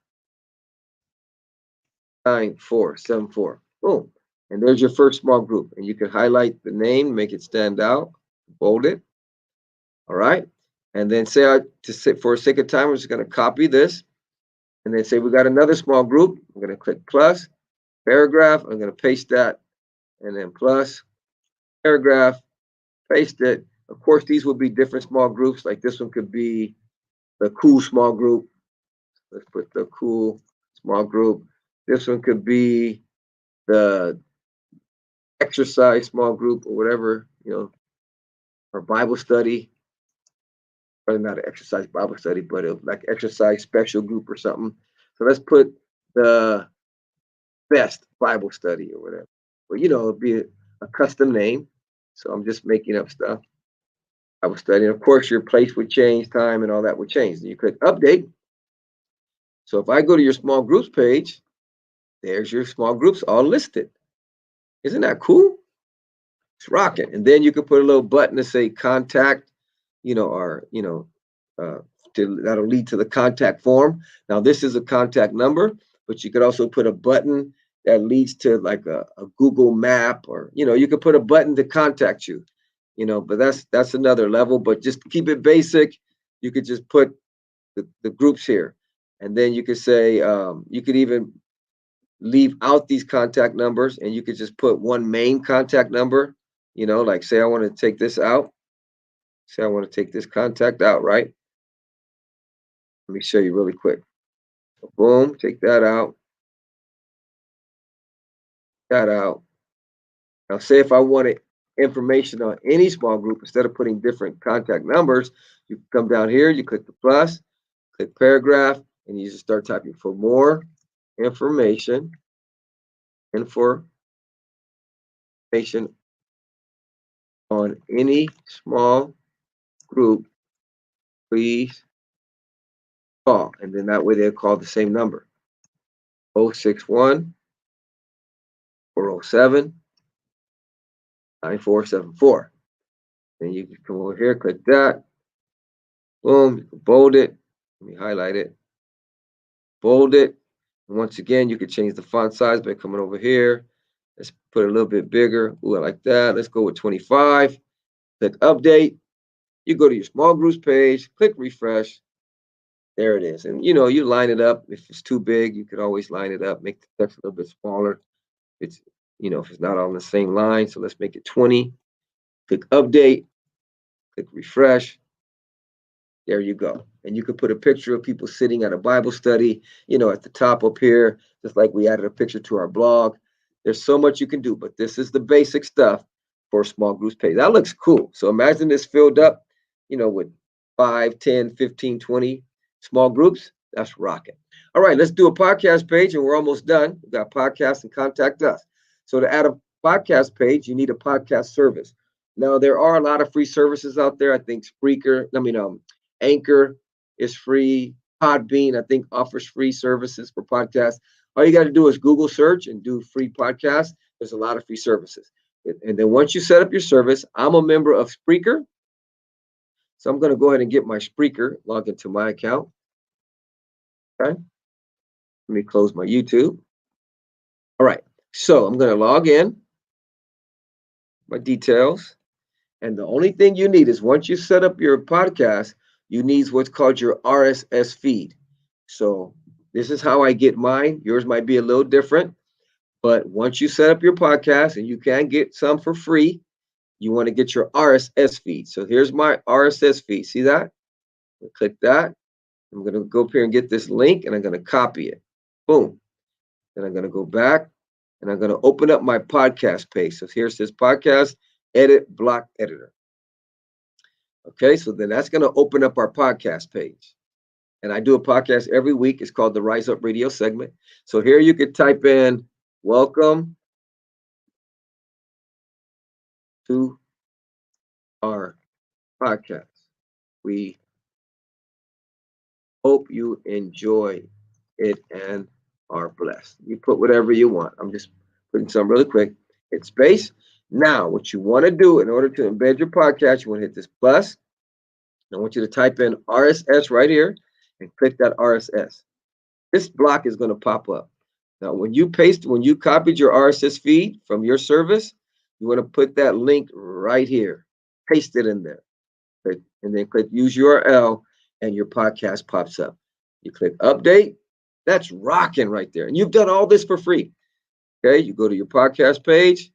9474. Boom. And there's your first small group. And you can highlight the name, make it stand out, bold it. All right. And then for sake of time, we're just going to copy this. And then say we got another small group. I'm going to click plus, paragraph. I'm going to paste that. And then plus, paragraph, paste it. Of course, these will be different small groups. Like this one could be the cool small group. Let's put the cool small group. This one could be the exercise small group or whatever, or Bible study. Probably not an exercise Bible study, but like exercise special group or something. So let's put the best Bible study or whatever. But it'll be a custom name. So I'm just making up stuff. Bible study. And of course, your place would change, time, and all that would change. And you click update. So if I go to your small groups page, there's your small groups all listed. Isn't that cool? It's rocking. And then you can put a little button to say contact, or that'll lead to the contact form. Now this is a contact number, but you could also put a button that leads to like a Google map, or you could put a button to contact you, but that's another level. But just keep it basic. You could just put the groups here, and then you could say you could even leave out these contact numbers, and you could just put one main contact number, like say I want to take this out. Say I want to take this contact out, right? Let me show you really quick. So boom, take that out. That out. Now say if I wanted information on any small group, instead of putting different contact numbers, you come down here, you click the plus, click paragraph, and you just start typing for more information on any small group, please call. And then that way they'll call the same number, 061 407 9474. Then you can come over here, click that. Boom, you can bold it. Let me highlight it. Bold it. And once again, you can change the font size by coming over here. Let's put it a little bit bigger. Ooh, I like that. Let's go with 25. Click update. You go to your small groups page, click refresh. There it is. And you line it up. If it's too big, you could always line it up, make the text a little bit smaller. It's, if it's not on the same line. So let's make it 20. Click update, click refresh. There you go. And you could put a picture of people sitting at a Bible study, at the top up here, just like we added a picture to our blog. There's so much you can do, but this is the basic stuff for a small groups page. That looks cool. So imagine this filled up, with 5, 10, 15, 20 small groups. That's rocking. All right, let's do a podcast page, and we're almost done. We've got podcasts and contact us. So to add a podcast page, you need a podcast service. Now, there are a lot of free services out there. I think Anchor is free. Podbean, I think, offers free services for podcasts. All you got to do is Google search and do free podcasts. There's a lot of free services. And then once you set up your service, I'm a member of Spreaker. So I'm going to go ahead and get my Spreaker, log into my account. Okay. Let me close my YouTube. All right. So I'm going to log in, my details. And the only thing you need is once you set up your podcast, you need what's called your RSS feed. So this is how I get mine. Yours might be a little different. But once you set up your podcast, and you can get some for free, you want to get your RSS feed. So here's my RSS feed. See that? Click that. I'm going to go up here and get this link, and I'm going to copy it. Boom. Then I'm going to go back, and I'm going to open up my podcast page. So here's this podcast, edit block editor. Okay, so then that's going to open up our podcast page. And I do a podcast every week. It's called the Rise Up Radio segment. So here you could type in, welcome to our podcast. We hope you enjoy it and are blessed. You put whatever you want. I'm just putting some really quick. Hit space. Now, what you want to do in order to embed your podcast, you want to hit this plus. I want you to type in RSS right here and click that RSS. This block is going to pop up. Now, when you copied your RSS feed from your service, you want to put that link right here. Paste it in there. And then click use URL, and your podcast pops up. You click update. That's rocking right there. And you've done all this for free. Okay, you go to your podcast page.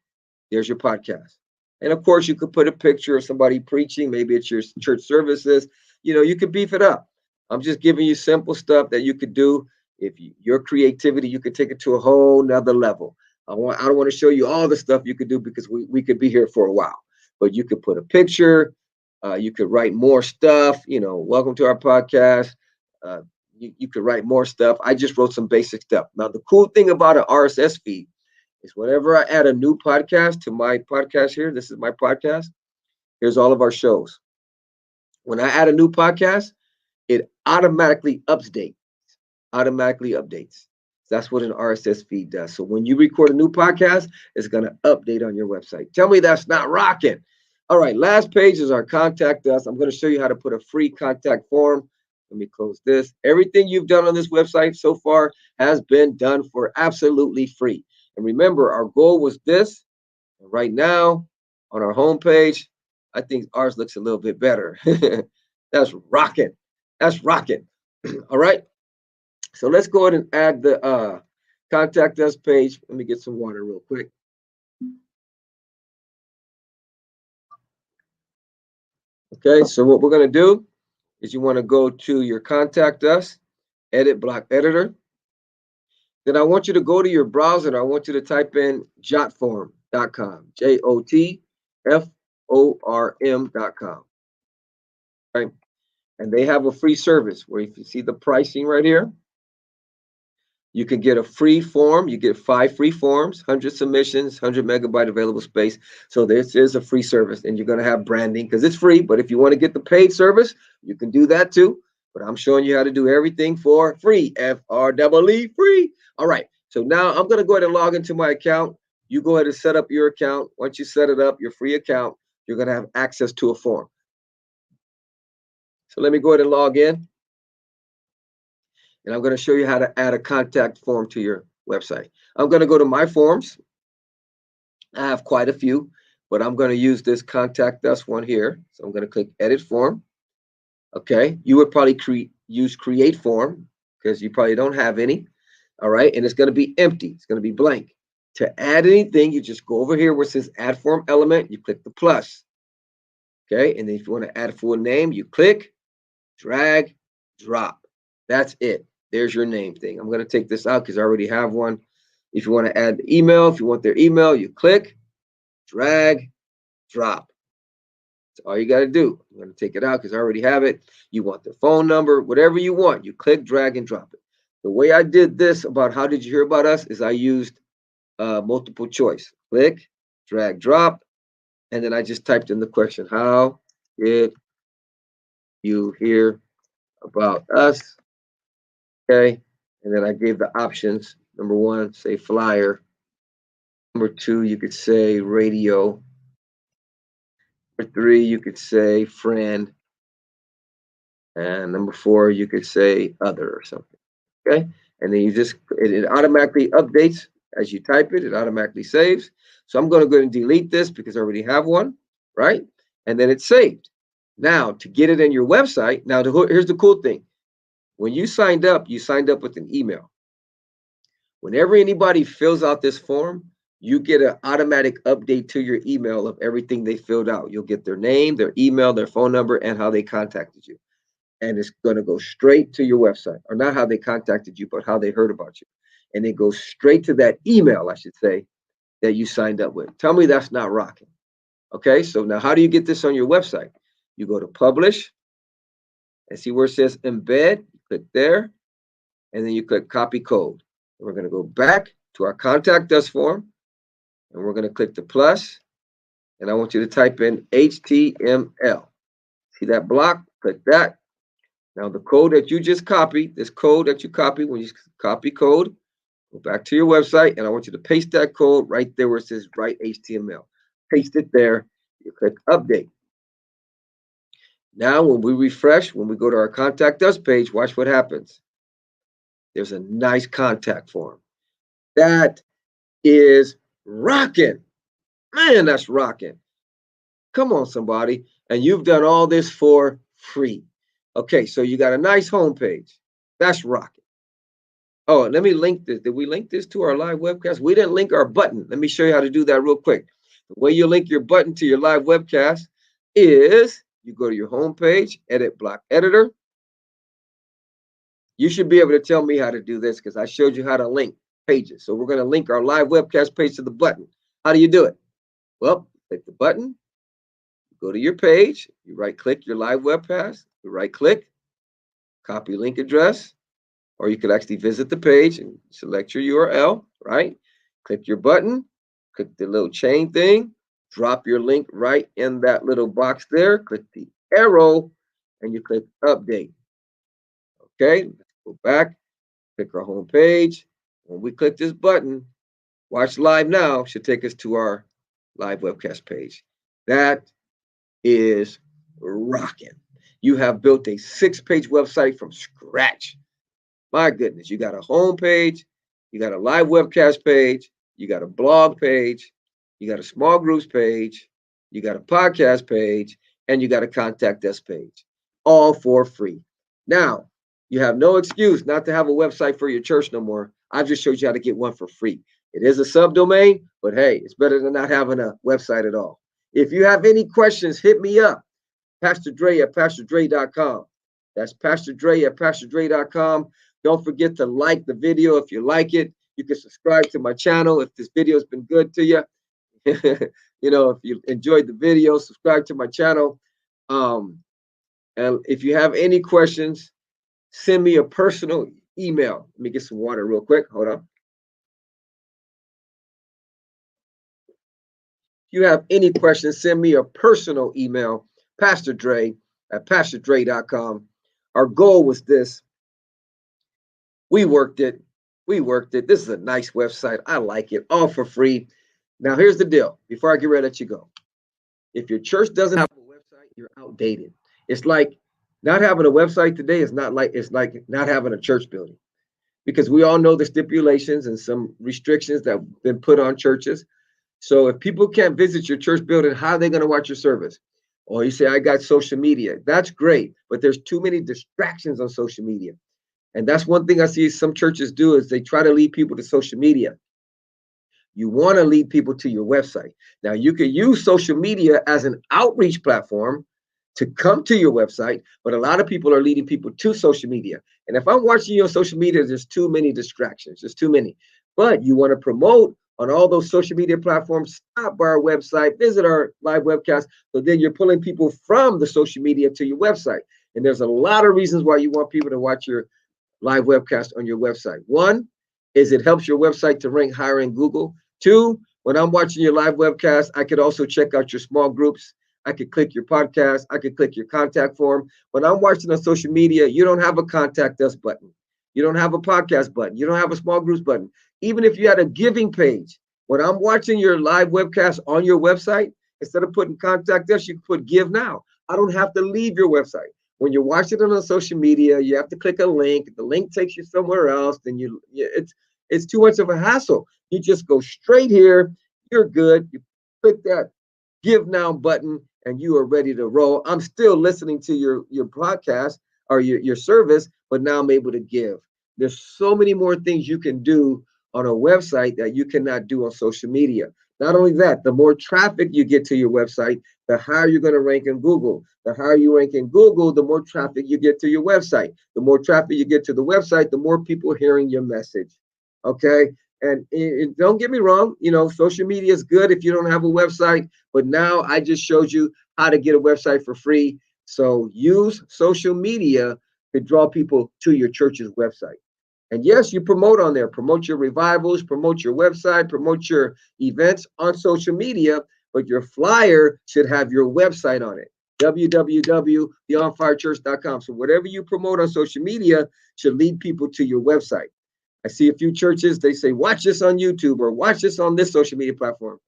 There's your podcast. And of course, you could put a picture of somebody preaching. Maybe it's your church services. You could beef it up. I'm just giving you simple stuff that you could do. If your creativity, you could take it to a whole nother level. I don't want to show you all the stuff you could do because we could be here for a while. But you could put a picture. You could write more stuff. Welcome to our podcast. You could write more stuff. I just wrote some basic stuff. Now, the cool thing about an RSS feed is whenever I add a new podcast to my podcast here, this is my podcast. Here's all of our shows. When I add a new podcast, it automatically updates. That's what an RSS feed does. So when you record a new podcast, it's going to update on your website. Tell me that's not rocking. All right, last page is our contact us. I'm going to show you how to put a free contact form. Let me close this. Everything you've done on this website so far has been done for absolutely free. And remember, our goal was this. And right now, on our homepage, I think ours looks a little bit better. That's rocking. All right. So let's go ahead and add the contact us page. Let me get some water real quick. Okay, so what we're going to do is you want to go to your contact us, edit block editor. Then I want you to go to your browser and I want you to type in jotform.com, JOTFORM.com. Right? And they have a free service where if you see the pricing right here, you can get a free form. You get 5 free forms, 100 submissions, 100 megabyte available space. So this is a free service, and you're going to have branding because it's free. But if you want to get the paid service, you can do that too. But I'm showing you how to do everything for free. FREE, free. All right. So now I'm going to go ahead and log into my account. You go ahead and set up your account. Once you set it up, your free account, you're going to have access to a form. So let me go ahead and log in. And I'm going to show you how to add a contact form to your website. I'm going to go to my forms. I have quite a few, but I'm going to use this contact us one here. So I'm going to click edit form. Okay. You would probably use create form because you probably don't have any. All right. And it's going to be empty. It's going to be blank. To add anything, you just go over here where it says add form element. You click the plus. Okay. And then if you want to add a full name, you click, drag, drop. That's it. There's your name thing. I'm going to take this out because I already have one. If you want to add the email, if you want their email, you click, drag, drop. That's all you got to do. I'm going to take it out because I already have it. You want their phone number, whatever you want. You click, drag, and drop it. The way I did this about how did you hear about us is I used multiple choice. Click, drag, drop. And then I just typed in the question. How did you hear about us? Okay, and then I gave the options. Number 1, say flyer. Number 2, you could say radio. Number 3, you could say friend. And number 4, you could say other or something. Okay, and then it automatically updates as you type it. It automatically saves. So I'm going to go ahead and delete this because I already have one, right? And then it's saved. Now to get it in your website. Now here's the cool thing. When you signed up with an email. Whenever anybody fills out this form, you get an automatic update to your email of everything they filled out. You'll get their name, their email, their phone number, and how they contacted you. and it's going to go straight to your website, or not how they contacted you, but how they heard about you. And it goes straight to that email, I should say, that you signed up with. Tell me that's not rocking. Okay, so now how do you get this on your website? You go to publish and see where it says embed, click there, and then you click copy code. And we're going to go back to our contact us form, and we're going to click the plus, and I want you to type in HTML. See that block? Click that. Now the code that you just copied, this code that you copied, when you copy code, go back to your website, and I want you to paste that code right there where it says write HTML. Paste it there. You click update. Now when we refresh, when we go to our contact us page, watch what happens. There's a nice contact form. That is rocking. Man, that's rocking. Come on, somebody. And you've done all this for free. Okay, so you got a nice homepage. That's rocking. Oh, let me link this. Did we link this to our live webcast? We didn't link our button. Let me show you how to do that real quick. The way you link your button to your live webcast is you go to your homepage, edit block editor. You should be able to tell me how to do this because I showed you how to link pages. So we're going to link our live webcast page to the button. How do you do it? Well, click the button, go to your page, you right click your live webcast, you right click, copy link address, or you could actually visit the page and select your URL, right? Click your button, click the little chain thing, drop your link right in that little box there, click the arrow, and you click update. Okay, let's go back, click our home page. When we click this button, watch live now, should take us to our live webcast page. That is rocking. You have built a 6-page website from scratch. My goodness, you got a home page, you got a live webcast page, you got a blog page, you got a small groups page, you got a podcast page, and you got a contact us page, all for free. Now, you have no excuse not to have a website for your church no more. I just showed you how to get one for free. It is a subdomain, but hey, it's better than not having a website at all. If you have any questions, hit me up. Pastor Dre at PastorDre.com. That's Pastor Dre at PastorDre.com. Don't forget to like the video if you like it. You can subscribe to my channel if this video has been good to you. If you enjoyed the video, subscribe to my channel. And if you have any questions, send me a personal email. Let me get some water real quick. Hold on. If you have any questions, send me a personal email, Pastor Dre at PastorDre.com. Our goal was this. We worked it. This is a nice website. I like it. All for free. Now, here's the deal. Before I get ready to let you go. If your church doesn't have a website, you're outdated. It's like not having a website today is it's like not having a church building. Because we all know the stipulations and some restrictions that have been put on churches. So if people can't visit your church building, how are they going to watch your service? Or you say, I got social media. That's great, but there's too many distractions on social media. And that's one thing I see some churches do is they try to lead people to social media. You want to lead people to your website. Now, you can use social media as an outreach platform to come to your website, but a lot of people are leading people to social media. And if I'm watching you on social media, there's too many distractions. There's too many. But you want to promote on all those social media platforms, stop by our website, visit our live webcast. So then you're pulling people from the social media to your website. And there's a lot of reasons why you want people to watch your live webcast on your website. One is it helps your website to rank higher in Google. Two, when I'm watching your live webcast, I could also check out your small groups. I could click your podcast. I could click your contact form. When I'm watching on social media, you don't have a contact us button. You don't have a podcast button. You don't have a small groups button. Even if you had a giving page, when I'm watching your live webcast on your website, instead of putting contact us, you can put give now. I don't have to leave your website. When you're watching it on social media, you have to click a link. The link takes you somewhere else. Then it's too much of a hassle. You just go straight here. You're good. You click that give now button and you are ready to roll. I'm still listening to your podcast or your service, but now I'm able to give. There's so many more things you can do on a website that you cannot do on social media. Not only that, the more traffic you get to your website, the higher you're going to rank in Google. The higher you rank in Google, the more traffic you get to your website. The more traffic you get to the website, the more people hearing your message. Okay. And don't get me wrong, social media is good if you don't have a website, but now I just showed you how to get a website for free. So use social media to draw people to your church's website. And yes, you promote on there, promote your revivals, promote your website, promote your events on social media, but your flyer should have your website on it, www.theonfirechurch.com. So whatever you promote on social media should lead people to your website. I see a few churches, they say, watch this on YouTube or watch this on this social media platform.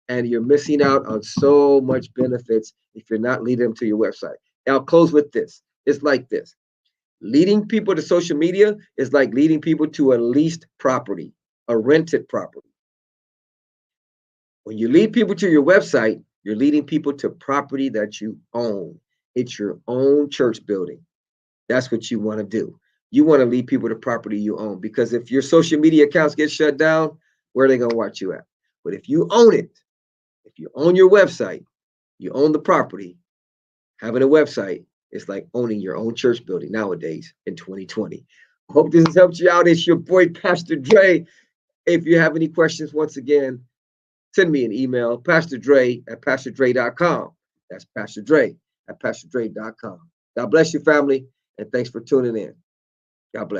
And you're missing out on so much benefits if you're not leading them to your website. Now, I'll close with this. It's like this. Leading people to social media is like leading people to a leased property, a rented property. When you lead people to your website, you're leading people to property that you own. It's your own church building. That's what you want to do. You want to lead people to property you own, because if your social media accounts get shut down, where are they going to watch you at? But if you own it, if you own your website, you own the property, having a website is like owning your own church building nowadays in 2020. Hope this has helped you out. It's your boy, Pastor Dre. If you have any questions, once again, send me an email, pastordre@pastordre.com. That's Pastor Dre at pastordre.com. God bless you, family, and thanks for tuning in. God bless.